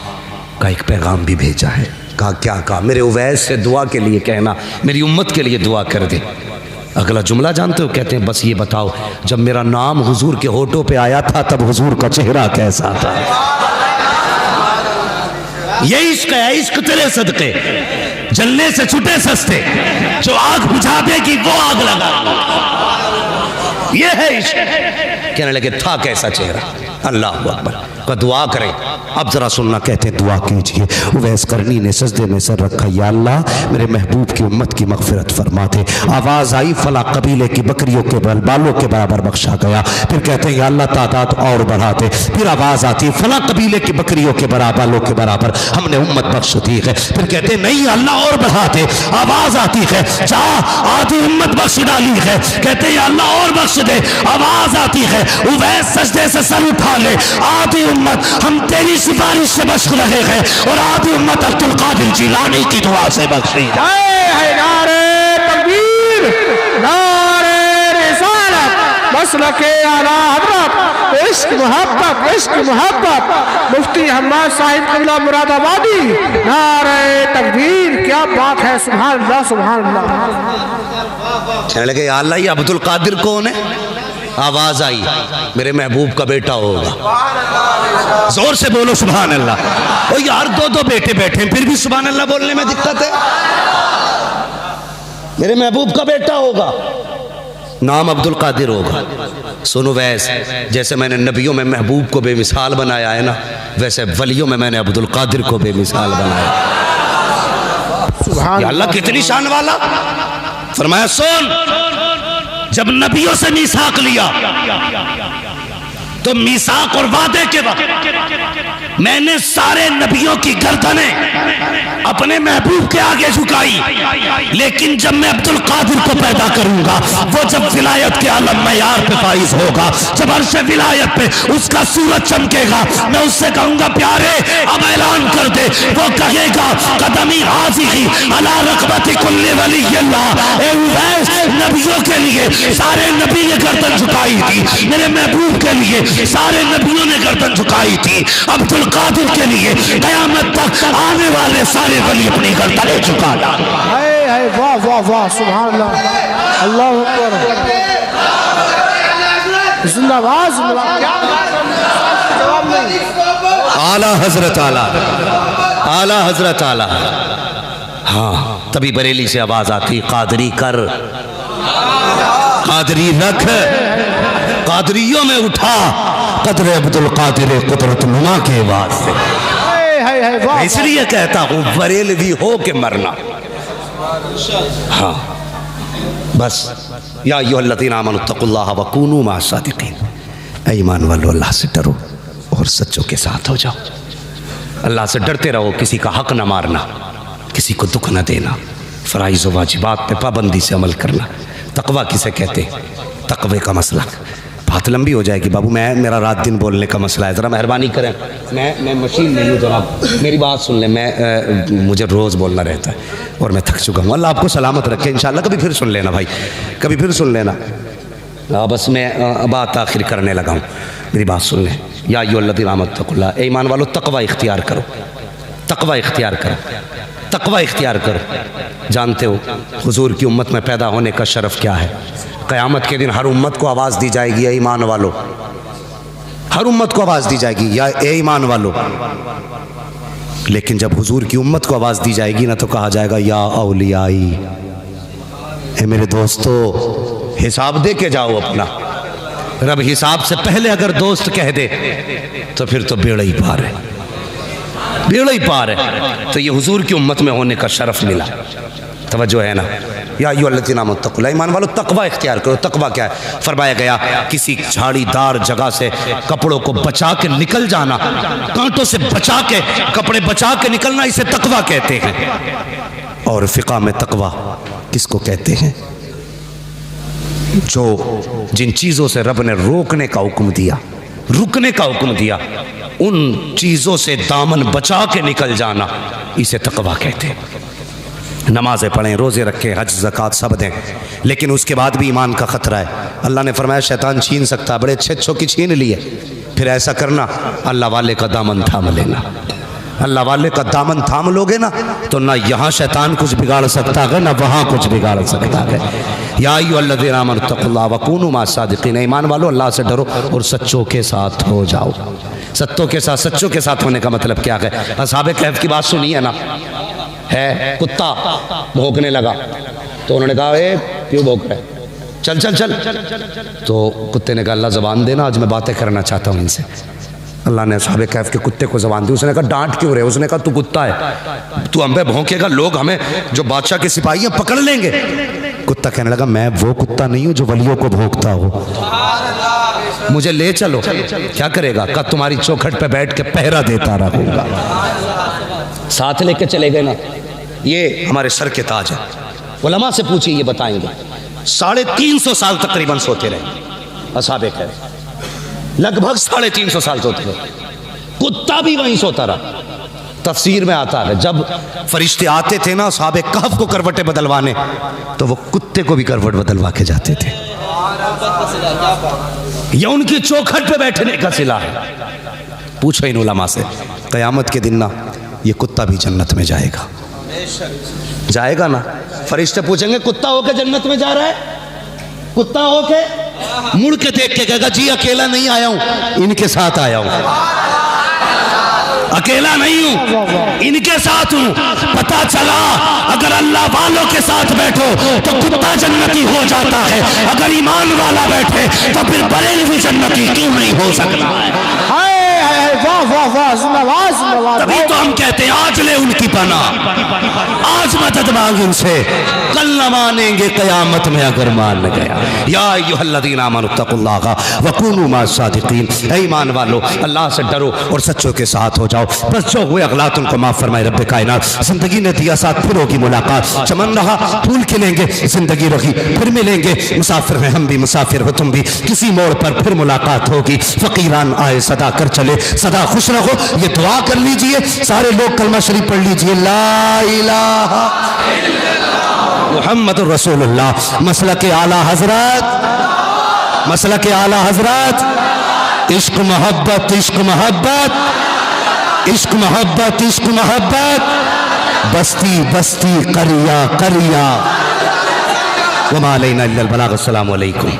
का एक पैगाम भी भेजा है। कहा क्या? कहा मेरे उवैस से दुआ के लिए कहना, मेरी उम्मत के लिए दुआ कर दे। अगला जुमला जानते हो? कहते हैं बस ये बताओ जब मेरा नाम हुजूर के होठों पे आया था तब हुजूर का चेहरा कैसा था? ये इश्क है, इश्क तेरे सदके, जलने से छुटे सस्ते, जो आग बुझा देगी वो आग लगा, ये है इश्क। कहने लगे था कैसा चेहरा? अल्लाह अकबर। का दुआ करें। अब जरा सुनना, कहते हैं दुआ कीजिए। उवैस करनी ने सजदे में सर रखा, या अल्लाह मेरे महबूब की उम्मत की मगफिरत फरमा दे। आवाज आई फला कबीले की बकरियों के बालों के बराबर बख्शा गया। फिर कहते हैं या अल्लाह तादाद और बढ़ा दे। फिर आवाज आती फला कबीले की बकरियों के बालों के बराबर हमने उम्मत बख्श दी है। फिर कहते हैं नहीं अल्लाह और बढ़ा दे। आवाज आती है जा आधी उम्मत बख्श डाली है। कहते हैं अल्लाह और बख्श दे। आवाज आती है उवैस सजदे से सर उठा ले, आधी उम्मत हम तेरी सिफारिश से बख्श रहे हैं और आधी उम्मत अब्दुल कादिर जिलानी की दुआ से बख्शी। नारे तकबीर, नारे रिसालत, मसलके आला हज़रत, इश्क मोहब्बत, इश्क मोहब्बत, मुफ्ती हम्माद साहिब क़िबला मुरादाबादी। नारे तकबीर, क्या बात है, सुभान अल्लाह सुभान अल्लाह। कहने लगे या अल्लाह ये अब्दुल कादिर कौन है? आवाज आई मेरे महबूब का बेटा होगा। जोर से बोलो सुभान अल्लाह। ओ यार दो दो बेटे बैठे हैं, फिर भी सुभान अल्लाह बोलने में दिक्कत है। मेरे महबूब का बेटा होगा, नाम अब्दुल कादिर होगा। सुनो वैस, जैसे मैंने नबियों में महबूब को बेमिसाल बनाया है ना, वैसे वलियों में मैंने अब्दुल कादिर को बेमिसाल बनाया। सुभान या अल्लाह कितनी शान वाला। फरमाया सुन, जब नबियों से मीसाक लिया तो मीसाक और वादे के बाद मैंने सारे नबियों की गर्दनें अपने महबूब के आगे झुकाई, लेकिन जब मैं अब्दुल कादिर को पैदा करूंगा, वो जब विलायत के आलम मयार पे फाइज होगा, जब अर्श विलायत पे उसका सूरज चमकेगा, मैं उससे कहूंगा प्यारे अब ऐलान कर दे। वो कहेगा कदमी हाज़िही अला रक़बति कुल्ली वलिय्यिल्लाह। ए उवैस, नबियों के लिए सारे नबी ने गर्दन झुकाई थी, मेरे महबूब के लिए सारे नबियों ने गर्दन झुकाई थी, अब्दुल कादिर के लिए कयामत तक आने वाले सारे वली अपनी गर्दनें झुका डाल। वाह वाह वाह सुभान अल्लाह, अल्लाह अकबर, जिंदाबाद जिंदाबाद। आला हजरत आला, आला हजरत आला। हाँ, तभी बरेली से आवाज आती कादरी कर, कादरी रख, कादरियों में उठा कदर अब्दुल कादिर कुदरत नुमा के वास्ते। इसलिए कहता हूं बरेलवी हो के मरना। हाँ बस, या अय्युहल्लज़ीना आमनुत्तक़ुल्लाह व कूनू मअस-सादिक़ीन। ऐ ईमान वालों, अल्लाह से डरो और सच्चों के साथ हो जाओ। अल्लाह से डरते रहो, किसी का हक न मारना, किसी को दुख न देना, फ़राइज़ व वाजिबात पे पाबंदी से अमल करना। तक़वा किसे कहते हैं? तक़वे का मसला। बात लंबी हो जाएगी बाबू, मेरा रात दिन बोलने का मसला है, ज़रा मेहरबानी करें। मैं मशीन नहीं हूँ जनाब, मेरी बात सुन लें। मुझे रोज़ बोलना रहता है और मैं थक चुका हूँ। अल्लाह आपको सलामत रखे इंशाअल्लाह। कभी फिर सुन लेना भाई, कभी फिर सुन लेना। बस मैं बात आखिर करने लगा हूँ, मेरी बात सुन लें। या अय्युहल्लज़ीना आमनुत्तक़ुल्लाह, ए ईमान वालों तक़वा इख्तियार करो, तक़वा इख्तियार करो, तक़वा इख्तियार करो। जानते हो हुजूर की उम्मत में पैदा होने का शरफ़ क्या है? क़यामत के दिन हर उम्मत को आवाज़ दी जाएगी, ए ईमान वालों, हर उम्मत को आवाज़ दी जाएगी, या ए ईमान वालों। लेकिन जब हुजूर की उम्मत को आवाज़ दी जाएगी ना, तो कहा जाएगा या औलियाई, ए मेरे दोस्तों हिसाब दे के जाओ अपना। रब हिसाब से पहले अगर दोस्त कह दे तो फिर तो बेड़ा ही पार है, बेड़ा ही पार है। तो ये हुजूर की उम्मत में होने का शरफ मिला। तवज्जो है ना? या अय्युहल्लज़ीना आमनुत्तक़ुल्लाह, ईमान वालों तक़वा इख्तियार करो। तक़वा क्या है? फरमाया गया किसी झाड़ीदार जगह से कपड़ों को बचा के निकल जाना, कांटों से बचा के, कपड़े बचा के निकलना, इसे तक़वा कहते हैं। और फ़िक़्ह में तक़वा किसको कहते हैं? जो जिन चीज़ों से रब ने रोकने का हुक्म दिया, रुकने का हुक्म दिया, उन चीज़ों से दामन बचा के निकल जाना, इसे तक़वा कहते हैं। नमाज़ें पढ़ें, रोज़े रखें, हज ज़कात सब दें, लेकिन उसके बाद भी ईमान का ख़तरा है। अल्लाह ने फरमाया शैतान छीन सकता है, बड़े अच्छे अच्छों की छीन लिए। फिर ऐसा करना, अल्लाह वाले का दामन थाम लेना। अल्लाह वाले का दामन थाम लोगे ना, तो ना यहाँ शैतान कुछ बिगाड़ सकता है, ना वहाँ कुछ बिगाड़ सकता है। या अय्युहल्लज़ीना आमनुत्तक़ुल्लाह व कूनू मअस-सादिक़ीन, ईमान वालों अल्लाह से डरो और सच्चों के साथ हो जाओ। सच्चों के साथ होने का मतलब क्या है? असहाबे कहफ की बात सुनी है ना? है कुत्ता भौंकने लगा तो उन्होंने कहा ए क्यों भौंक रहा है, चल चल चल। तो कुत्ते ने कहा अल्लाह ज़बान देना, आज मैं बातें करना चाहता हूँ इनसे। अल्लाह ने असहाबे कहफ के कुत्ते को ज़बान दी। उसने कहा डांट क्यों रहे? उसने कहा तू कुत्ता है, तू हम पे भौंकेगा, लोग हमें जो बादशाह के सिपाही हैं पकड़ लेंगे। कुत्ता कहने लगा मैं वो कुत्ता नहीं हूँ जो वलियों को भौंकता हो, मुझे ले चलो। क्या करेगा? कहा तुम्हारी चौखट पे बैठ के पहरा देता रहूँगा। साथ लेके चले गए ना। ये हमारे सर के ताज है। उलमा से पूछिए, ये बताएंगे 350 साल तकरीबन सोते रहे असहाबे कहफ, लगभग 350 साल सोते रहे। कुत्ता भी वहीं सोता रहा। तफसीर में आता है जब फरिश्ते आते थे ना असहाबे कहफ को करवटें बदलवाने, तो वो कुत्ते को भी करवट बदलवा के जाते थे। ये उनकी चौखट पे बैठने का सिला है। पूछो इन उलमा से, क़यामत के दिन ना ये कुत्ता भी जन्नत में जाएगा, जाएगा ना। फरिश्ते पूछेंगे कुत्ता होके जन्नत में जा रहा है? कुत्ता होके मुड़ के देख के कहेगा जी अकेला नहीं आया हूं, इनके साथ आया हूं, अकेला नहीं हूं, इनके साथ हूं। पता चला अगर अल्लाह वालों के साथ बैठो तो कुत्ता जन्नती हो जाता है, अगर ईमान वाला बैठे तो फिर बरेलवी जन्नती क्यों नहीं हो सकता है? वाह वाह वाह, जिंदाबाद जिंदाबाद। तभी तो हम कहते हैं आज ले उनकी पना, आज मदद मांग उनसे, कल न मानेंगे कयामत में अगर मान गया। या अय्युहल्लज़ीना आमनू तक़ुल्लाह वकूनू मास्सादिक़ीन, ऐ ईमान वालो अल्लाह से डरो और सच्चों के साथ हो जाओ। बस जो हुए अगलात उनको माफ फरमाए रब्बे कायनात। जिंदगी ने दिया साथ, फिर होगी मुलाकात। चमन रहा फूल खिलेंगे, जिंदगी रही फिर मिलेंगे। मुसाफिर हैं हम भी, मुसाफिर हो तुम भी, किसी मोड़ पर फिर मुलाकात होगी। फकीरान आए सदा कर चले, सदा खुश रहो। ये दुआ कर लीजिए, सारे लोग कलमा शरीफ पढ़ लीजिए, ला इलाहा मुहम्मद रसूलुल्लाह। मसलक आला हजरत, मसलक आला हजरत, इश्क मोहब्बत, इश्क मोहब्बत, इश्क मोहब्बत, इश्क मोहब्बत, बस्ती बस्ती करिया करिया। वमा अलैना इल्लल बलाग। अस्सलामु अलैकुम।